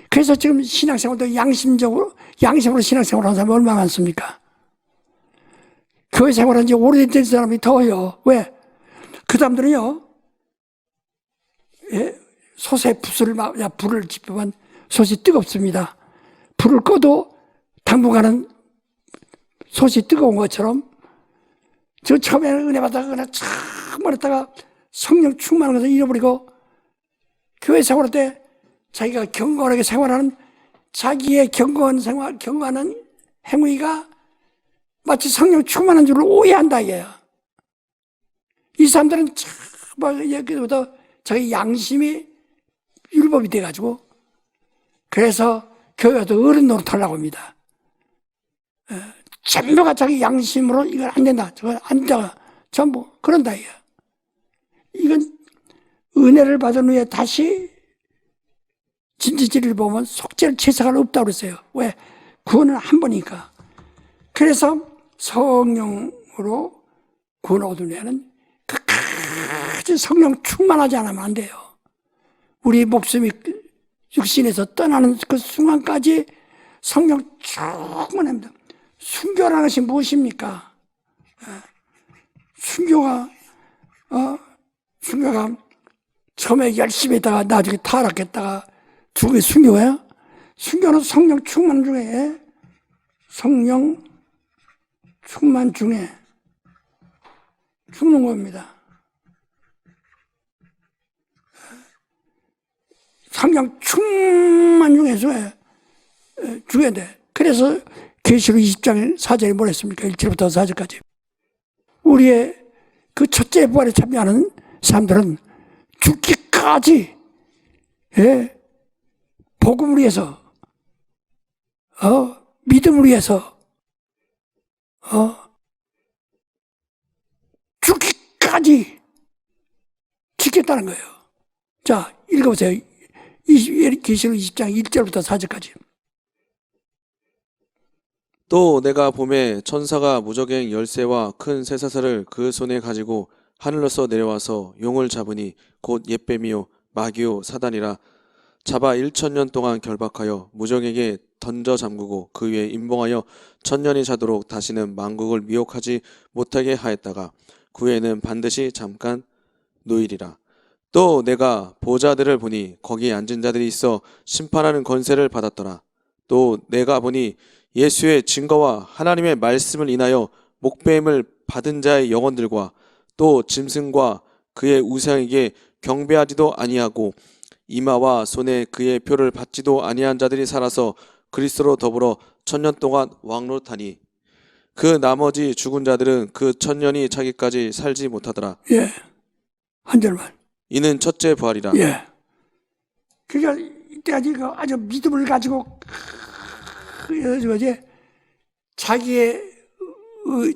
그래서 지금 신앙생활도 양심으로 신앙생활 하는 사람이 얼마나 많습니까? 교회 생활한 지 오래된 사람이 더요. 왜? 그 사람들은요, 솥에 불을 지피면 솥이 뜨겁습니다. 불을 꺼도 당분간은 솥이 뜨거운 것처럼, 저 처음에는 은혜 받다가 그냥 참 말했다가 성령 충만한 것을 잃어버리고, 교회 생활할 때 자기가 경건하게 생활하는, 자기의 경건하는 행위가 마치 성령 충만한 줄을 오해한다 이게요. 이 사람들은 참 여기부터 자기 양심이 율법이 돼가지고, 그래서 교회도 어른 노릇하려고 합니다. 전부가 자기 양심으로 이건 안 된다, 저건 안 된다, 전부 그런다 이게. 이건 은혜를 받은 후에 다시 진지지를 보면 속죄를 채사가 없다고 그랬어요. 왜? 구원은 한 번이니까. 그래서 성령으로 구원 얻은 후에는 끝까지 성령 충만하지 않으면 안 돼요. 우리 목숨이 육신에서 떠나는 그 순간까지 성령 충만합니다. 순교라는 것이 무엇입니까? 순교가 처음에 열심히 했다가 나중에 타락했다가 죽은 순교예요? 순교는 성령 충만 중에, 성령 충만 중에 죽는 겁니다. 성령 충만 중에서 죽어야 돼. 그래서 계시록 20장 4절에 뭐라 했습니까? 1절부터 4절까지. 우리의 그 첫째 부활에 참여하는 사람들은 죽기까지, 복음을 위해서, 믿음을 위해서, 죽기까지 지켰다는 거예요. 자, 읽어보세요. 계시록 20장 1절부터 4절까지. 또 내가 봄에 천사가 무저갱 열쇠와 큰 쇠사슬을 그 손에 가지고 하늘로서 내려와서 용을 잡으니 곧 옛뱀이요 마귀요 사단이라 잡아 1000년 동안 결박하여 무적에게 던져 잠그고 그 위에 임봉하여 1000년이 자도록 다시는 만국을 미혹하지 못하게 하였다가 그 후에는 반드시 잠깐 놓이리라. 또 내가 보좌들을 보니 거기에 앉은 자들이 있어 심판하는 권세를 받았더라. 또 내가 보니 예수의 증거와 하나님의 말씀을 인하여 목배임을 받은 자의 영혼들과 또 짐승과 그의 우상에게 경배하지도 아니하고 이마와 손에 그의 표를 받지도 아니한 자들이 살아서 그리스도로 더불어 1000년 동안 왕노릇하니 그 나머지 죽은 자들은 그 1000년이 차기까지 살지 못하더라. 예, 한 절만. 이는 첫째 부활이라. 예. 그러니까 이때까지 아주 믿음을 가지고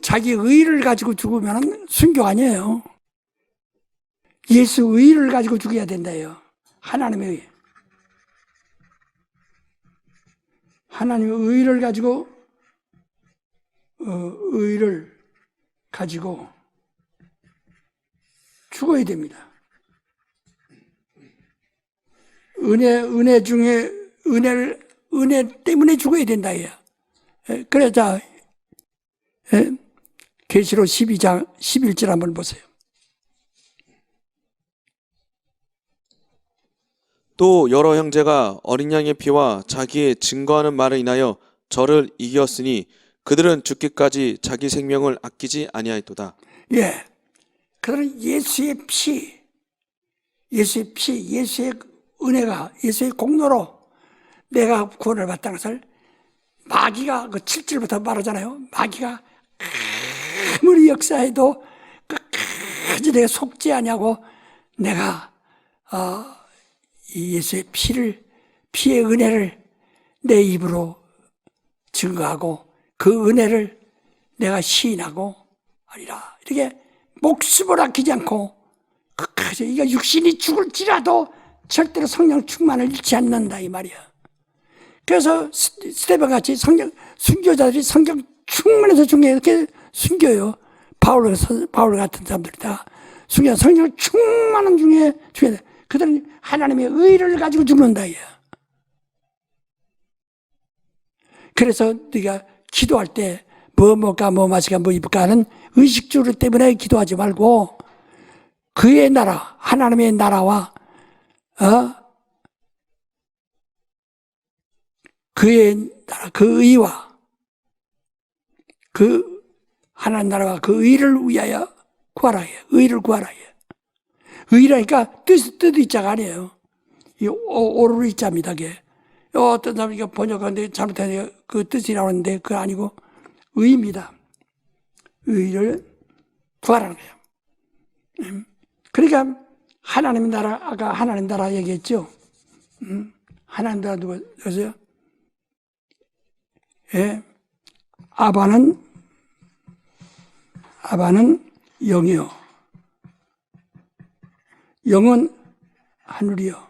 자기 의를 가지고 죽으면 순교 아니에요. 예수 의를 가지고 죽어야 된다요. 하나님의 의. 하나님의 의를 가지고 의를 가지고 죽어야 됩니다. 은혜 중에 은혜 때문에 죽어야 된다. 그래, 자, 계시록 12장 11절 한번 보세요. 또 여러 형제가 어린 양의 피와 자기의 증거하는 말을 인하여 저를 이겼으니 그들은 죽기까지 자기 생명을 아끼지 아니하였도다. 예, 그들은 예수의 예수의 은혜가, 예수의 공로로 내가 구원을 받다는 것을 마귀가 그 7절부터 말하잖아요. 마귀가 아무리 역사해도 끝까지 내가 속지 아니하고 내가 이 예수의 피의 은혜를 내 입으로 증거하고 그 은혜를 내가 시인하고 하리라. 이렇게 목숨을 아끼지 않고 끝까지 이거 육신이 죽을지라도 절대로 성령 충만을 잃지 않는다 이 말이야. 그래서 스데반 같이 성령 순교자들이 성령 충만해서 중에 이렇게 순교요. 바울 같은 사람들이 다 순교 성령 충만한 중에 그들은 하나님의 의를 가지고 죽는다 이야. 그래서 네가 기도할 때 뭐 먹을까 뭐 마실까 뭐 입을까 하는 의식주를 때문에 기도하지 말고 그의 나라 하나님의 나라와 그의 나라 그 의와 그 하나님 나라와 그 의를 위하여 구하라 해요. 의를 구하라 해요. 의라니까 뜻이 자가 아니에요. 이 오르르 이자입니다. 그게 어떤 사람이 이거 번역하는데 잘못하니까 그 뜻이라고 하는데 그거 아니고 의입니다. 의를 구하라는 거예요. 그러니까 하나님 나라 아까 하나님 나라 얘기했죠. 하나님 나라 누구세요? 예, 아바는 영이요. 영은 하늘이요.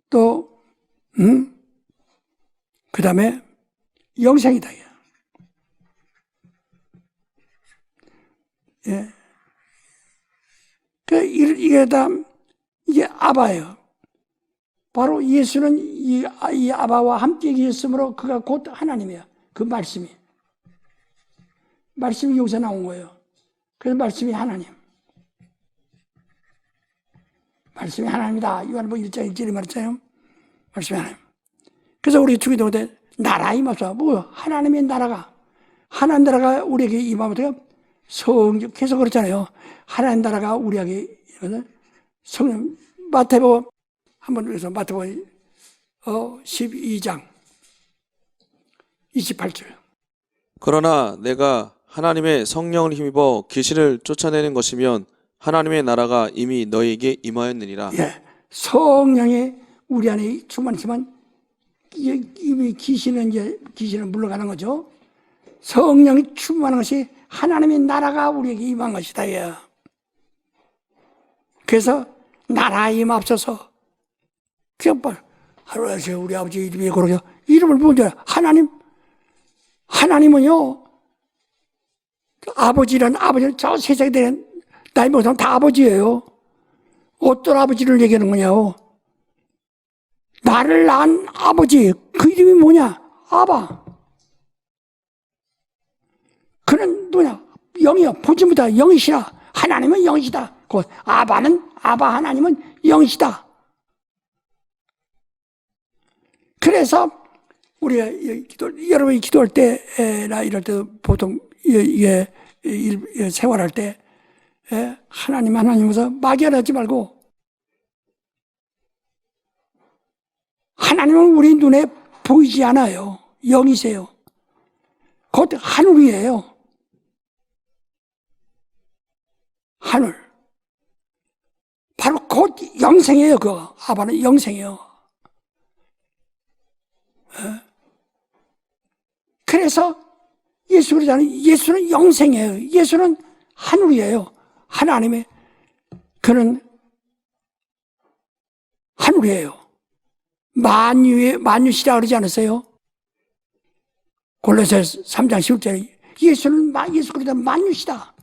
또 그 다음에 영생이다. 예. 이게 다 이게 아바예요. 바로 예수는 이 아바와 함께 계셨으므로 그가 곧 하나님이야. 그 말씀이 여기서 나온 거예요. 그래서 말씀이 하나님. 말씀이 하나님이다. 요한복음 1장 1절에 말했잖아요. 말씀이 하나님. 그래서 우리 주기도 때 나라 임하소서. 뭐 하나님의 나라가 하나님 나라가 우리에게 임하면 성경 계속 그렇잖아요. 하나님 나라가 우리에게 성령 마태복음 한번 그래서 마태복음 12장 28절. 그러나 내가 하나님의 성령을 힘입어 귀신을 쫓아내는 것이면 하나님의 나라가 이미 너희에게 임하였느니라. 예, 성령이 우리 안에 충만하지만 이미 귀신은 물러가는 거죠. 성령이 충만한 것이 하나님의 나라가 우리에게 임한 것이다. 예. 그래서 나라 임합소서. 그냥 하루에 우리 아버지 이름이 그러죠. 이름을 먼저 하나님은요. 아버지는 저 세상에 대한 나이 먹은 사람 다 아버지예요. 어떤 아버지를 얘기하는 거냐고. 나를 낳은 아버지, 그 이름이 뭐냐? 아바. 그는 누구냐? 영이요. 보지보다 영이시라. 하나님은 영이시다. 곧 아바 하나님은 영이시다. 그래서 우리가 여러분이 기도할 때나 이럴 때 보통 이게 생활할 때 하나님에서 막연하지 말고 하나님은 우리 눈에 보이지 않아요. 영이세요. 곧 하늘이에요. 하늘. 바로 곧 영생이에요. 그거. 아바는 영생이에요. 그래서 예수 그러잖아요. 예수는 영생이에요. 예수는 하늘이에요. 하나님의 그는 하늘이에요. 만유시라 그러지 않았어요? 골로새서 3장 11절에 예수 그리스도 만유시다.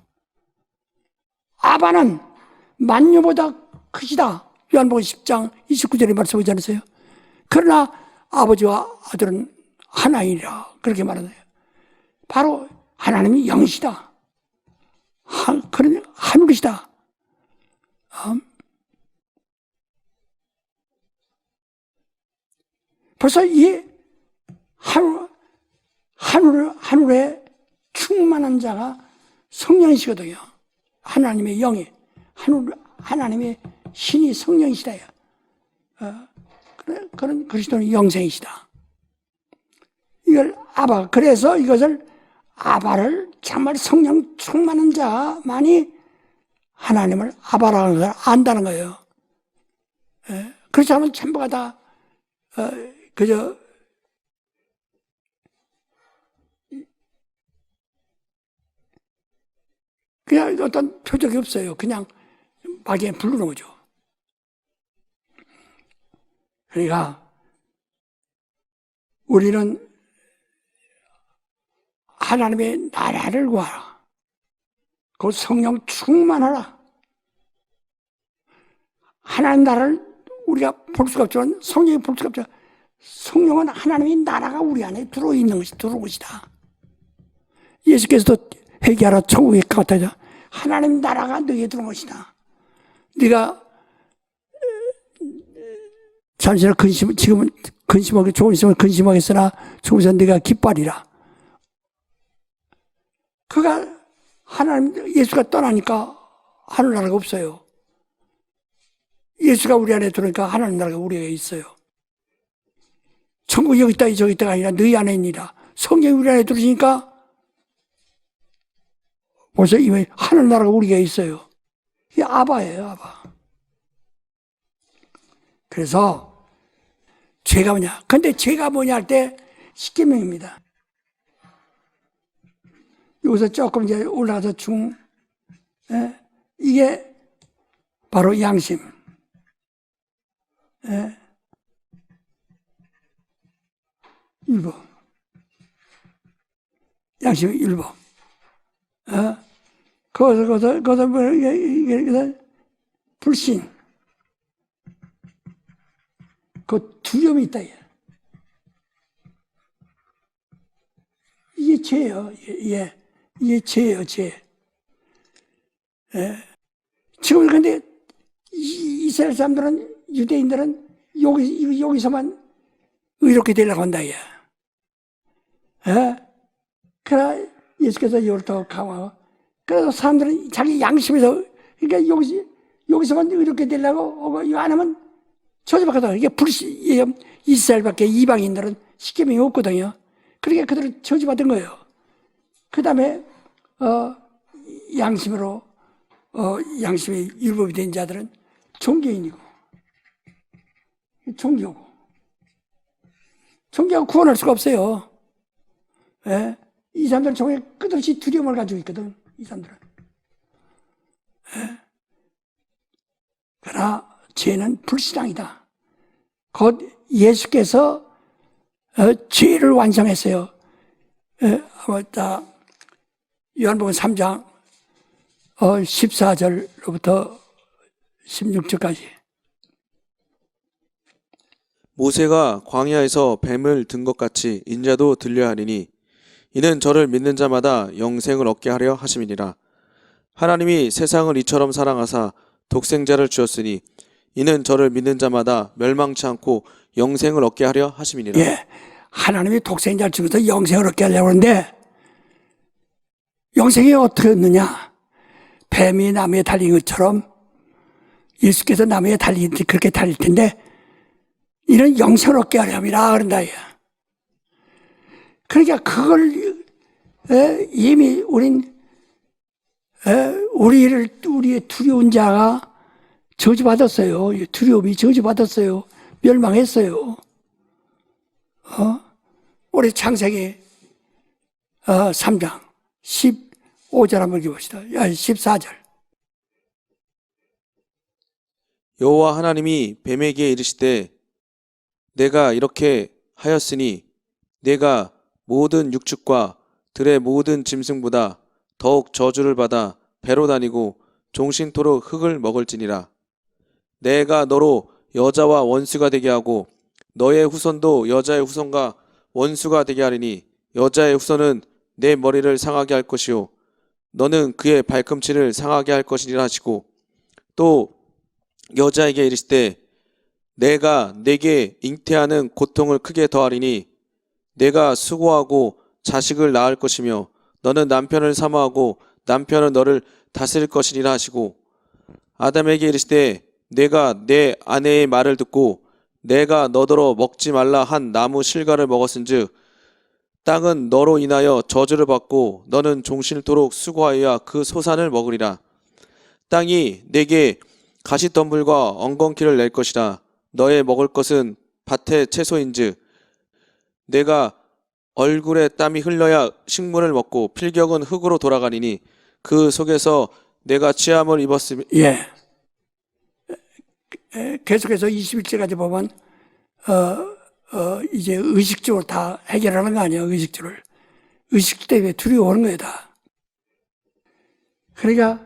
아바는 만유보다 크시다. 요한복음 10장 29절에 말씀하지 않았어요? 그러나 아버지와 아들은 하나이라 그렇게 말하네요. 바로 하나님이 영이시다. 그런 하늘이시다. 벌써 이 하늘에 충만한 자가 성령이시거든요. 하나님의 영이 하나님의 신이 성령이시다. 그런 그리스도는 영생이시다. 이걸 그래서 이것을 아바를 정말 성령 충만한 자만이 하나님을 아바라는 걸 안다는 거예요. 그렇지 않으면 전부가 다 그저 그냥 어떤 표적이 없어요. 그냥 막에 부르는 거죠. 그러니까 우리는 하나님의 나라를 구하라. 그 성령 충만하라. 하나님 나라를 우리가 볼 수가 없지만 성령이 볼 수가 없죠. 성령은 하나님의 나라가 우리 안에 들어오는 것이다. 예수께서도 회개하라 천국에 가까워져. 하나님 나라가 너희에 들어온 것이다. 네가 잠시나 지금은 근심하기 조금 있으면 근심하겠으나 조금 있으면 네가 기뻐하리라. 그가 하나님 예수가 떠나니까 하늘나라가 없어요. 예수가 우리 안에 들어오니까 하나님 나라가 우리 안에 있어요. 천국이 여기 있다 저기 있다가 아니라 너희 안에 있니라. 성령이 우리 안에 들어오니까 벌써 이미 하늘나라가 우리가 있어요. 이게 아바예요, 아바. 그래서 죄가 뭐냐? 근데 죄가 뭐냐 할 때 십계명입니다. 여기서 조금 이제 올라가서 이게 바로 양심. 1번. 양심 1번. 거기서 불신. 그 두려움이 있다. 이게 죄예요. 이게 죄예요, 죄. 지금 근데 이스라엘 사람들은, 유대인들은 여기서만 의롭게 되려고 한다. 그러나 예수께서 이걸 더 강화하고, 그래서 사람들은 자기 양심에서, 그러니까 여기서만 의롭게 되려고, 이거 안 하면 저주받거든. 이게 이스라엘밖에 이방인들은 십계명이 없거든요. 그러니까 그들은 저주받은 거예요. 그 다음에, 양심으로, 양심의 율법이 된 자들은 종교인이고, 종교고 구원할 수가 없어요. 이 사람들은 종교에 끝없이 두려움을 가지고 있거든, 이 사람들은. 그러나 죄는 불신앙이다. 곧 예수께서 죄를 완성했어요. 요한복음 3장 14절로부터 16절까지. 모세가 광야에서 뱀을 든 것 같이 인자도 들려야 하리니 이는 저를 믿는 자마다 영생을 얻게 하려 하심이니라. 하나님이 세상을 이처럼 사랑하사 독생자를 주었으니 이는 저를 믿는 자마다 멸망치 않고 영생을 얻게 하려 하심이니라. 예, 하나님이 독생자를 주면서 영생을 얻게 하려고 하는데 영생이 어떻게 얻느냐? 뱀이 나무에 달린 것처럼 예수께서 나무에 달리든지 그렇게 달릴 텐데 이런 영생을 얻게 하려함이라 그런다. 그러니까 그걸 이미 우리의 두려운 자가 저주받았어요. 두려움이 저주받았어요. 멸망했어요. 우리 창세기 3장 15절 한번 읽어봅시다. 14절. 여호와 하나님이 뱀에게 이르시되 내가 이렇게 하였으니 내가 모든 육축과 들의 모든 짐승보다 더욱 저주를 받아 배로 다니고 종신토록 흙을 먹을지니라. 내가 너로 여자와 원수가 되게 하고 너의 후손도 여자의 후손과 원수가 되게 하리니 여자의 후손은 내 머리를 상하게 할 것이요 너는 그의 발꿈치를 상하게 할 것이니라 하시고 또 여자에게 이르시되 내가 내게 잉태하는 고통을 크게 더하리니 내가 수고하고 자식을 낳을 것이며 너는 남편을 사모하고 남편은 너를 다스릴 것이니라 하시고 아담에게 이르시되 내가 내 아내의 말을 듣고 내가 너더러 먹지 말라 한 나무 실과를 먹었은즉 땅은 너로 인하여 저주를 받고 너는 종신토록 수고하여야 그 소산을 먹으리라. 땅이 내게 가시덤불과 엉겅퀴를 낼 것이라. 너의 먹을 것은 밭의 채소인즉 내가 얼굴에 땀이 흘러야 식물을 먹고 필격은 흙으로 돌아가니니 그 속에서 내가 취함을 입었으며 예. 계속해서 21절까지 보면 이제 의식적으로 다 해결하는 거 아니야. 의식 때문에 두려워하는 거야 다. 그러니까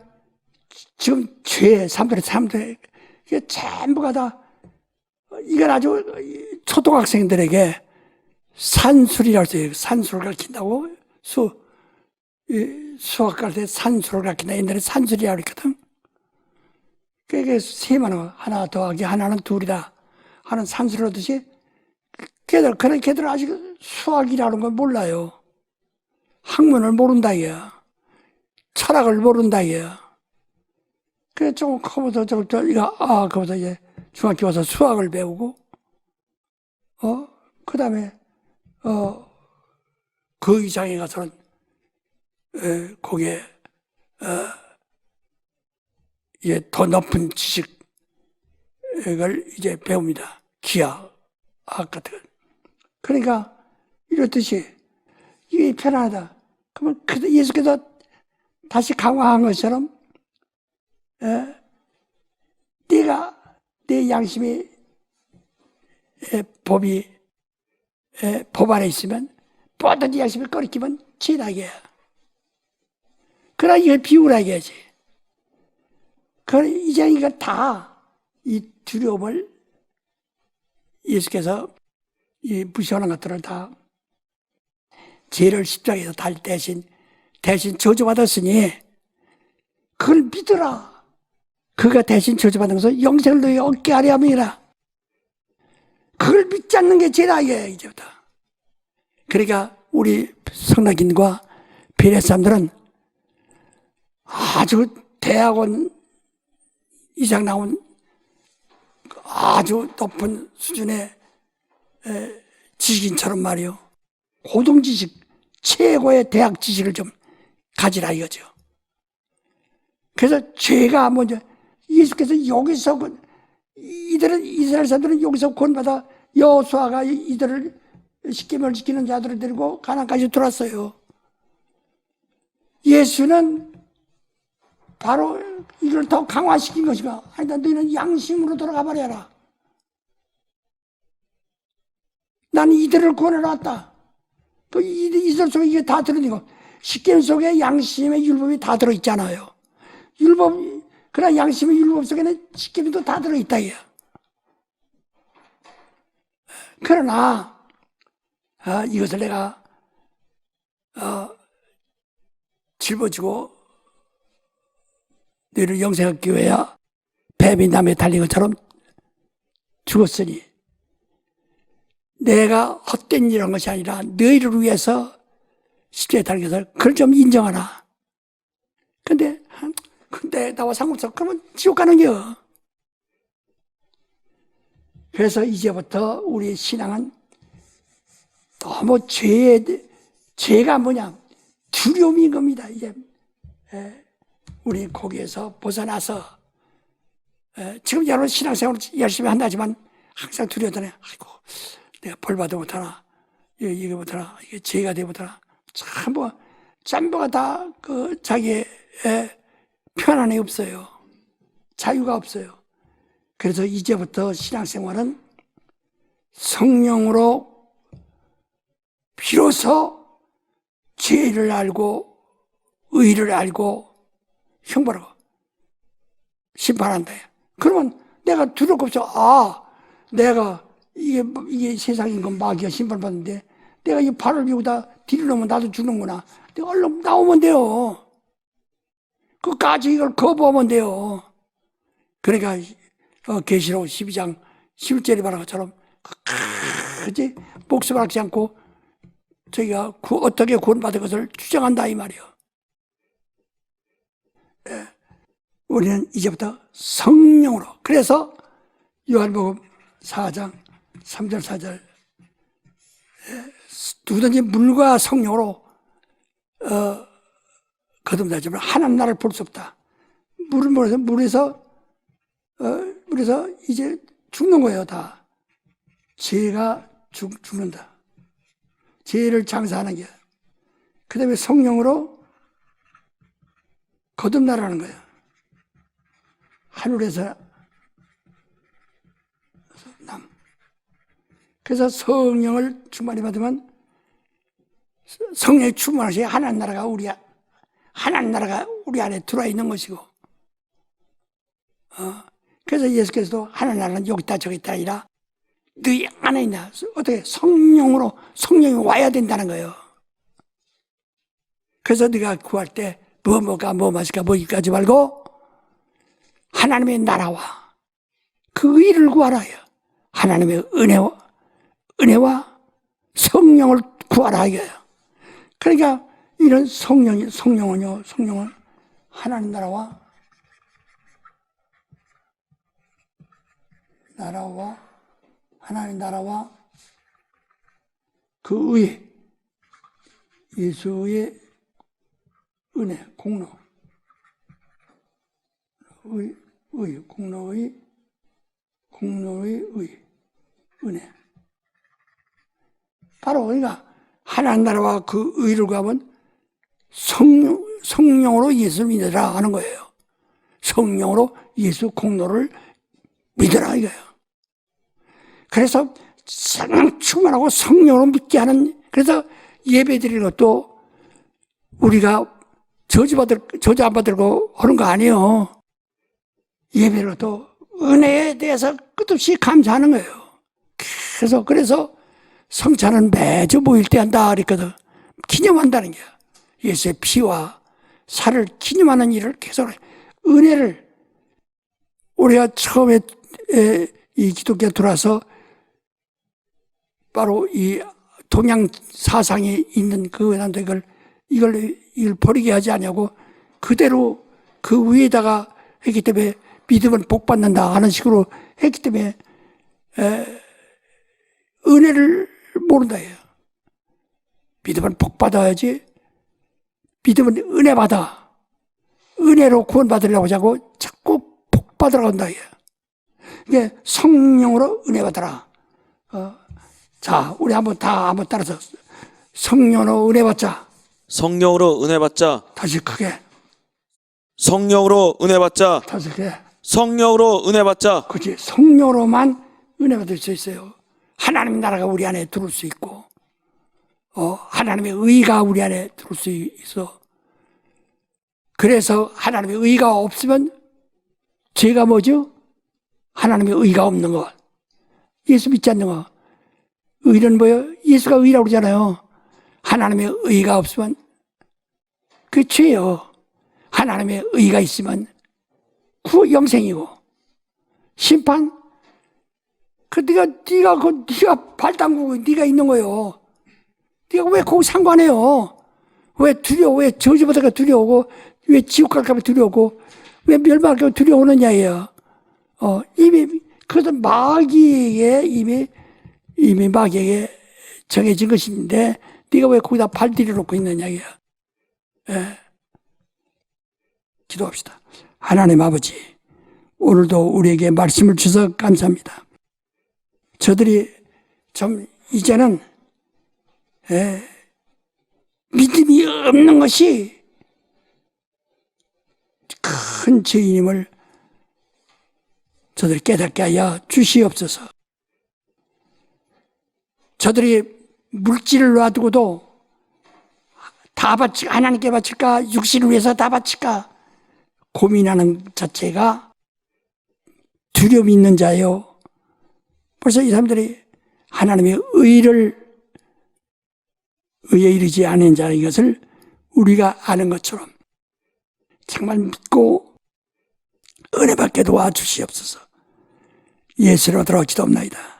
지금 죄, 사람들 이게 전부가 다 이건 아주 초등학생들에게 산술이라고 해요. 산술을 가르친다고 수학 가르칠 때 산술을 가르친다. 옛날에 산술이라고 그랬거든. 그게 세만원 하나 더하기 하나는 둘이다 하는 산술을 하듯이 걔들 아직 수학이라는 걸 몰라요. 학문을 모른다 이야. 철학을 모른다 이야. 그래 조금 커서 거기서 이제 중학교 와서 수학을 배우고 그 다음에 그 이상에 가서는 거기에 이제 더 높은 지식을 이제 배웁니다. 기하학 같은. 그러니까 이렇듯이 이게 편안하다. 그러면 예수께서 다시 강화한 것처럼 내 양심이 법 안에 있으면 뭐든지 양심을 꺼리키면 죄악이야. 그러나 이걸 비우라 이거지. 이제 이걸 다 이 두려움을 예수께서 이 무시하는 것들을 다 죄를 십자가에서 달 대신 저주받았으니 그걸 믿어라. 그가 대신 저주받은 것은 영생을 너희 얻게 하려 함이라. 그걸 믿지 않는 게 죄다 이거예요 이제부터. 그러니까 우리 성락인과 베레아 사람들은 아주 대학원 이상 나온 아주 높은 수준의 지식인처럼 말이요. 고등지식, 최고의 대학 지식을 좀 가지라 이거죠. 그래서 죄가 먼저 예수께서 여기서 이스라엘 사람들은 여기서 구원받아 여호수아가 이들을 십계명을 지키는 자들을 데리고 가나안까지 들어왔어요. 예수는 바로 이걸 더 강화시킨 것이가 아니다. 너희는 양심으로 돌아가 버려라. 나는 이들을 구원하러 왔다. 그 이들 속에 이게 다 들어있고 십계명 속에 양심의 율법이 다 들어있잖아요. 그러나 양심의 율법 속에는 십계명도 다 들어있다 이야. 그러나 이것을 내가 짊어지고 너희를 영생하기 위하여 뱀이 남에 달린 것처럼 죽었으니 내가 헛된 일한 것이 아니라 너희를 위해서 십자가에 달린 것을 그걸 좀 인정하라. 근데 나와 상관없어. 그러면 지옥 가는 겨. 그래서 이제부터 우리의 신앙은 너무 죄가 뭐냐 두려움인 겁니다. 이제 우리 거기에서 벗어나서 지금 여러분 신앙생활을 열심히 한다지만 항상 두려워하네. 아이고 내가 벌 받아 못하나 이게 못하나 이게 죄가 돼 못하나 전부가 다 그 자기의 편안함이 없어요. 자유가 없어요. 그래서 이제부터 신앙생활은 성령으로 비로소 죄를 알고 의를 알고 형벌하고 심판한다. 그러면 내가 두려울 거 없어. 내가 이게 세상인 건 마귀가 심판받는데 내가 이 발을 비우다 뒤로놓으면 나도 죽는구나. 내가 얼른 나오면 돼요. 끝까지 이걸 거부하면 돼요. 그러니까 계시록 12장 11절에 말한 것처럼 끝까지 목숨을 잃지 않고 저희가 어떻게 구원받은 것을 주장한다 이 말이에요. 우리는 이제부터 성령으로. 그래서 요한복음 4장 3절 4절 누구든지 물과 성령으로 거듭나지만 하나님 나라를 볼 수 없다. 물에서 이제 죽는 거예요. 다 죄가 죽는다. 죄를 장사하는 게. 그 다음에 성령으로 거듭나라는 거예요. 하늘에서 남. 그래서 성령을 충만히 받으면 성령이 충만하셔야 하나님 나라가 우리 안에 들어와 있는 것이고, 그래서 예수께서도 하나님 나라는 여기 있다 저기 있다 아니라 너희 안에 있나. 어떻게 성령이 와야 된다는 거예요. 그래서 네가 구할 때 뭐 먹을까 뭐 마실까 뭐 이까지 말고 하나님의 나라와 그 의를 구하라. 하나님의 은혜와 성령을 구하라 이거예요. 그러니까 이런 성령은 하나님 나라와 하나님 나라와 그 의, 예수의 은혜, 공로의 은혜. 바로 우리가 하나님 나라와 그 의를 구하면 성령으로 예수를 믿으라 하는 거예요. 성령으로 예수 공로를 믿으라 이거예요. 그래서 성령 충만하고 성령으로 믿게 하는, 그래서 예배 드리는 것도 우리가 저주 안 받으려고 하는 거 아니에요. 예배로도 은혜에 대해서 끝없이 감사하는 거예요. 그래서 성찬은 매주 모일 때 한다 그랬거든. 기념한다는 게 예수의 피와 살을 기념하는 일을 계속 은혜를, 우리가 처음에 이 기독교에 들어와서 바로 이 동양 사상에 있는 이걸 버리게 하지 않냐고 그대로 그 위에다가 했기 때문에 믿으면 복 받는다 하는 식으로 했기 때문에 은혜를 모른다 해요. 믿으면 복 받아야지. 믿으면 은혜 받아. 은혜로 구원 받으려고 하고 자꾸 복 받으라고 한다 해요. 이게 성령으로 은혜 받아라. 자, 우리 한번 따라서 성령으로 은혜 받자. 성령으로 은혜 받자. 다시 크게. 성령으로 은혜 받자. 다시 크게. 성령으로 은혜 받자. 그렇지. 성령으로만 은혜 받을 수 있어요. 하나님 나라가 우리 안에 들어올 수 있고, 하나님의 의가 우리 안에 들어올 수 있어. 그래서 하나님의 의가 없으면 죄가 뭐죠? 하나님의 의가 없는 것. 예수 믿지 않는 것. 의는 뭐예요? 예수가 의라고 그러잖아요. 하나님의 의가 없으면 그 죄요. 하나님의 의가 있으면 영생이고, 심판? 네가 발 담그고 네가 있는 거요. 네가 왜 거기 상관해요? 왜 두려워? 왜 저주받을까 두려워고, 왜 지옥 갈까 봐 두려워고, 왜 멸망할까 봐 두려워하느냐예요. 그것은 이미 마귀에게 정해진 것인데, 네가 왜 거기다 발 들여놓고 있느냐 이거야. 기도합시다. 하나님 아버지, 오늘도 우리에게 말씀을 주셔서 감사합니다. 저들이 좀 이제는 믿음이 없는 것이 큰 죄인임을 저들이 깨닫게 하여 주시옵소서. 저들이 물질을 놔두고도 다 하나님께 바칠까, 육신을 위해서 다 바칠까 고민하는 자체가 두려움이 있는 자예요. 벌써 이 사람들이 하나님의 의에 이르지 않은 자인 것을 우리가 아는 것처럼 정말 믿고 은혜 받게 도와주시옵소서. 예수로 들어 기도합나이다.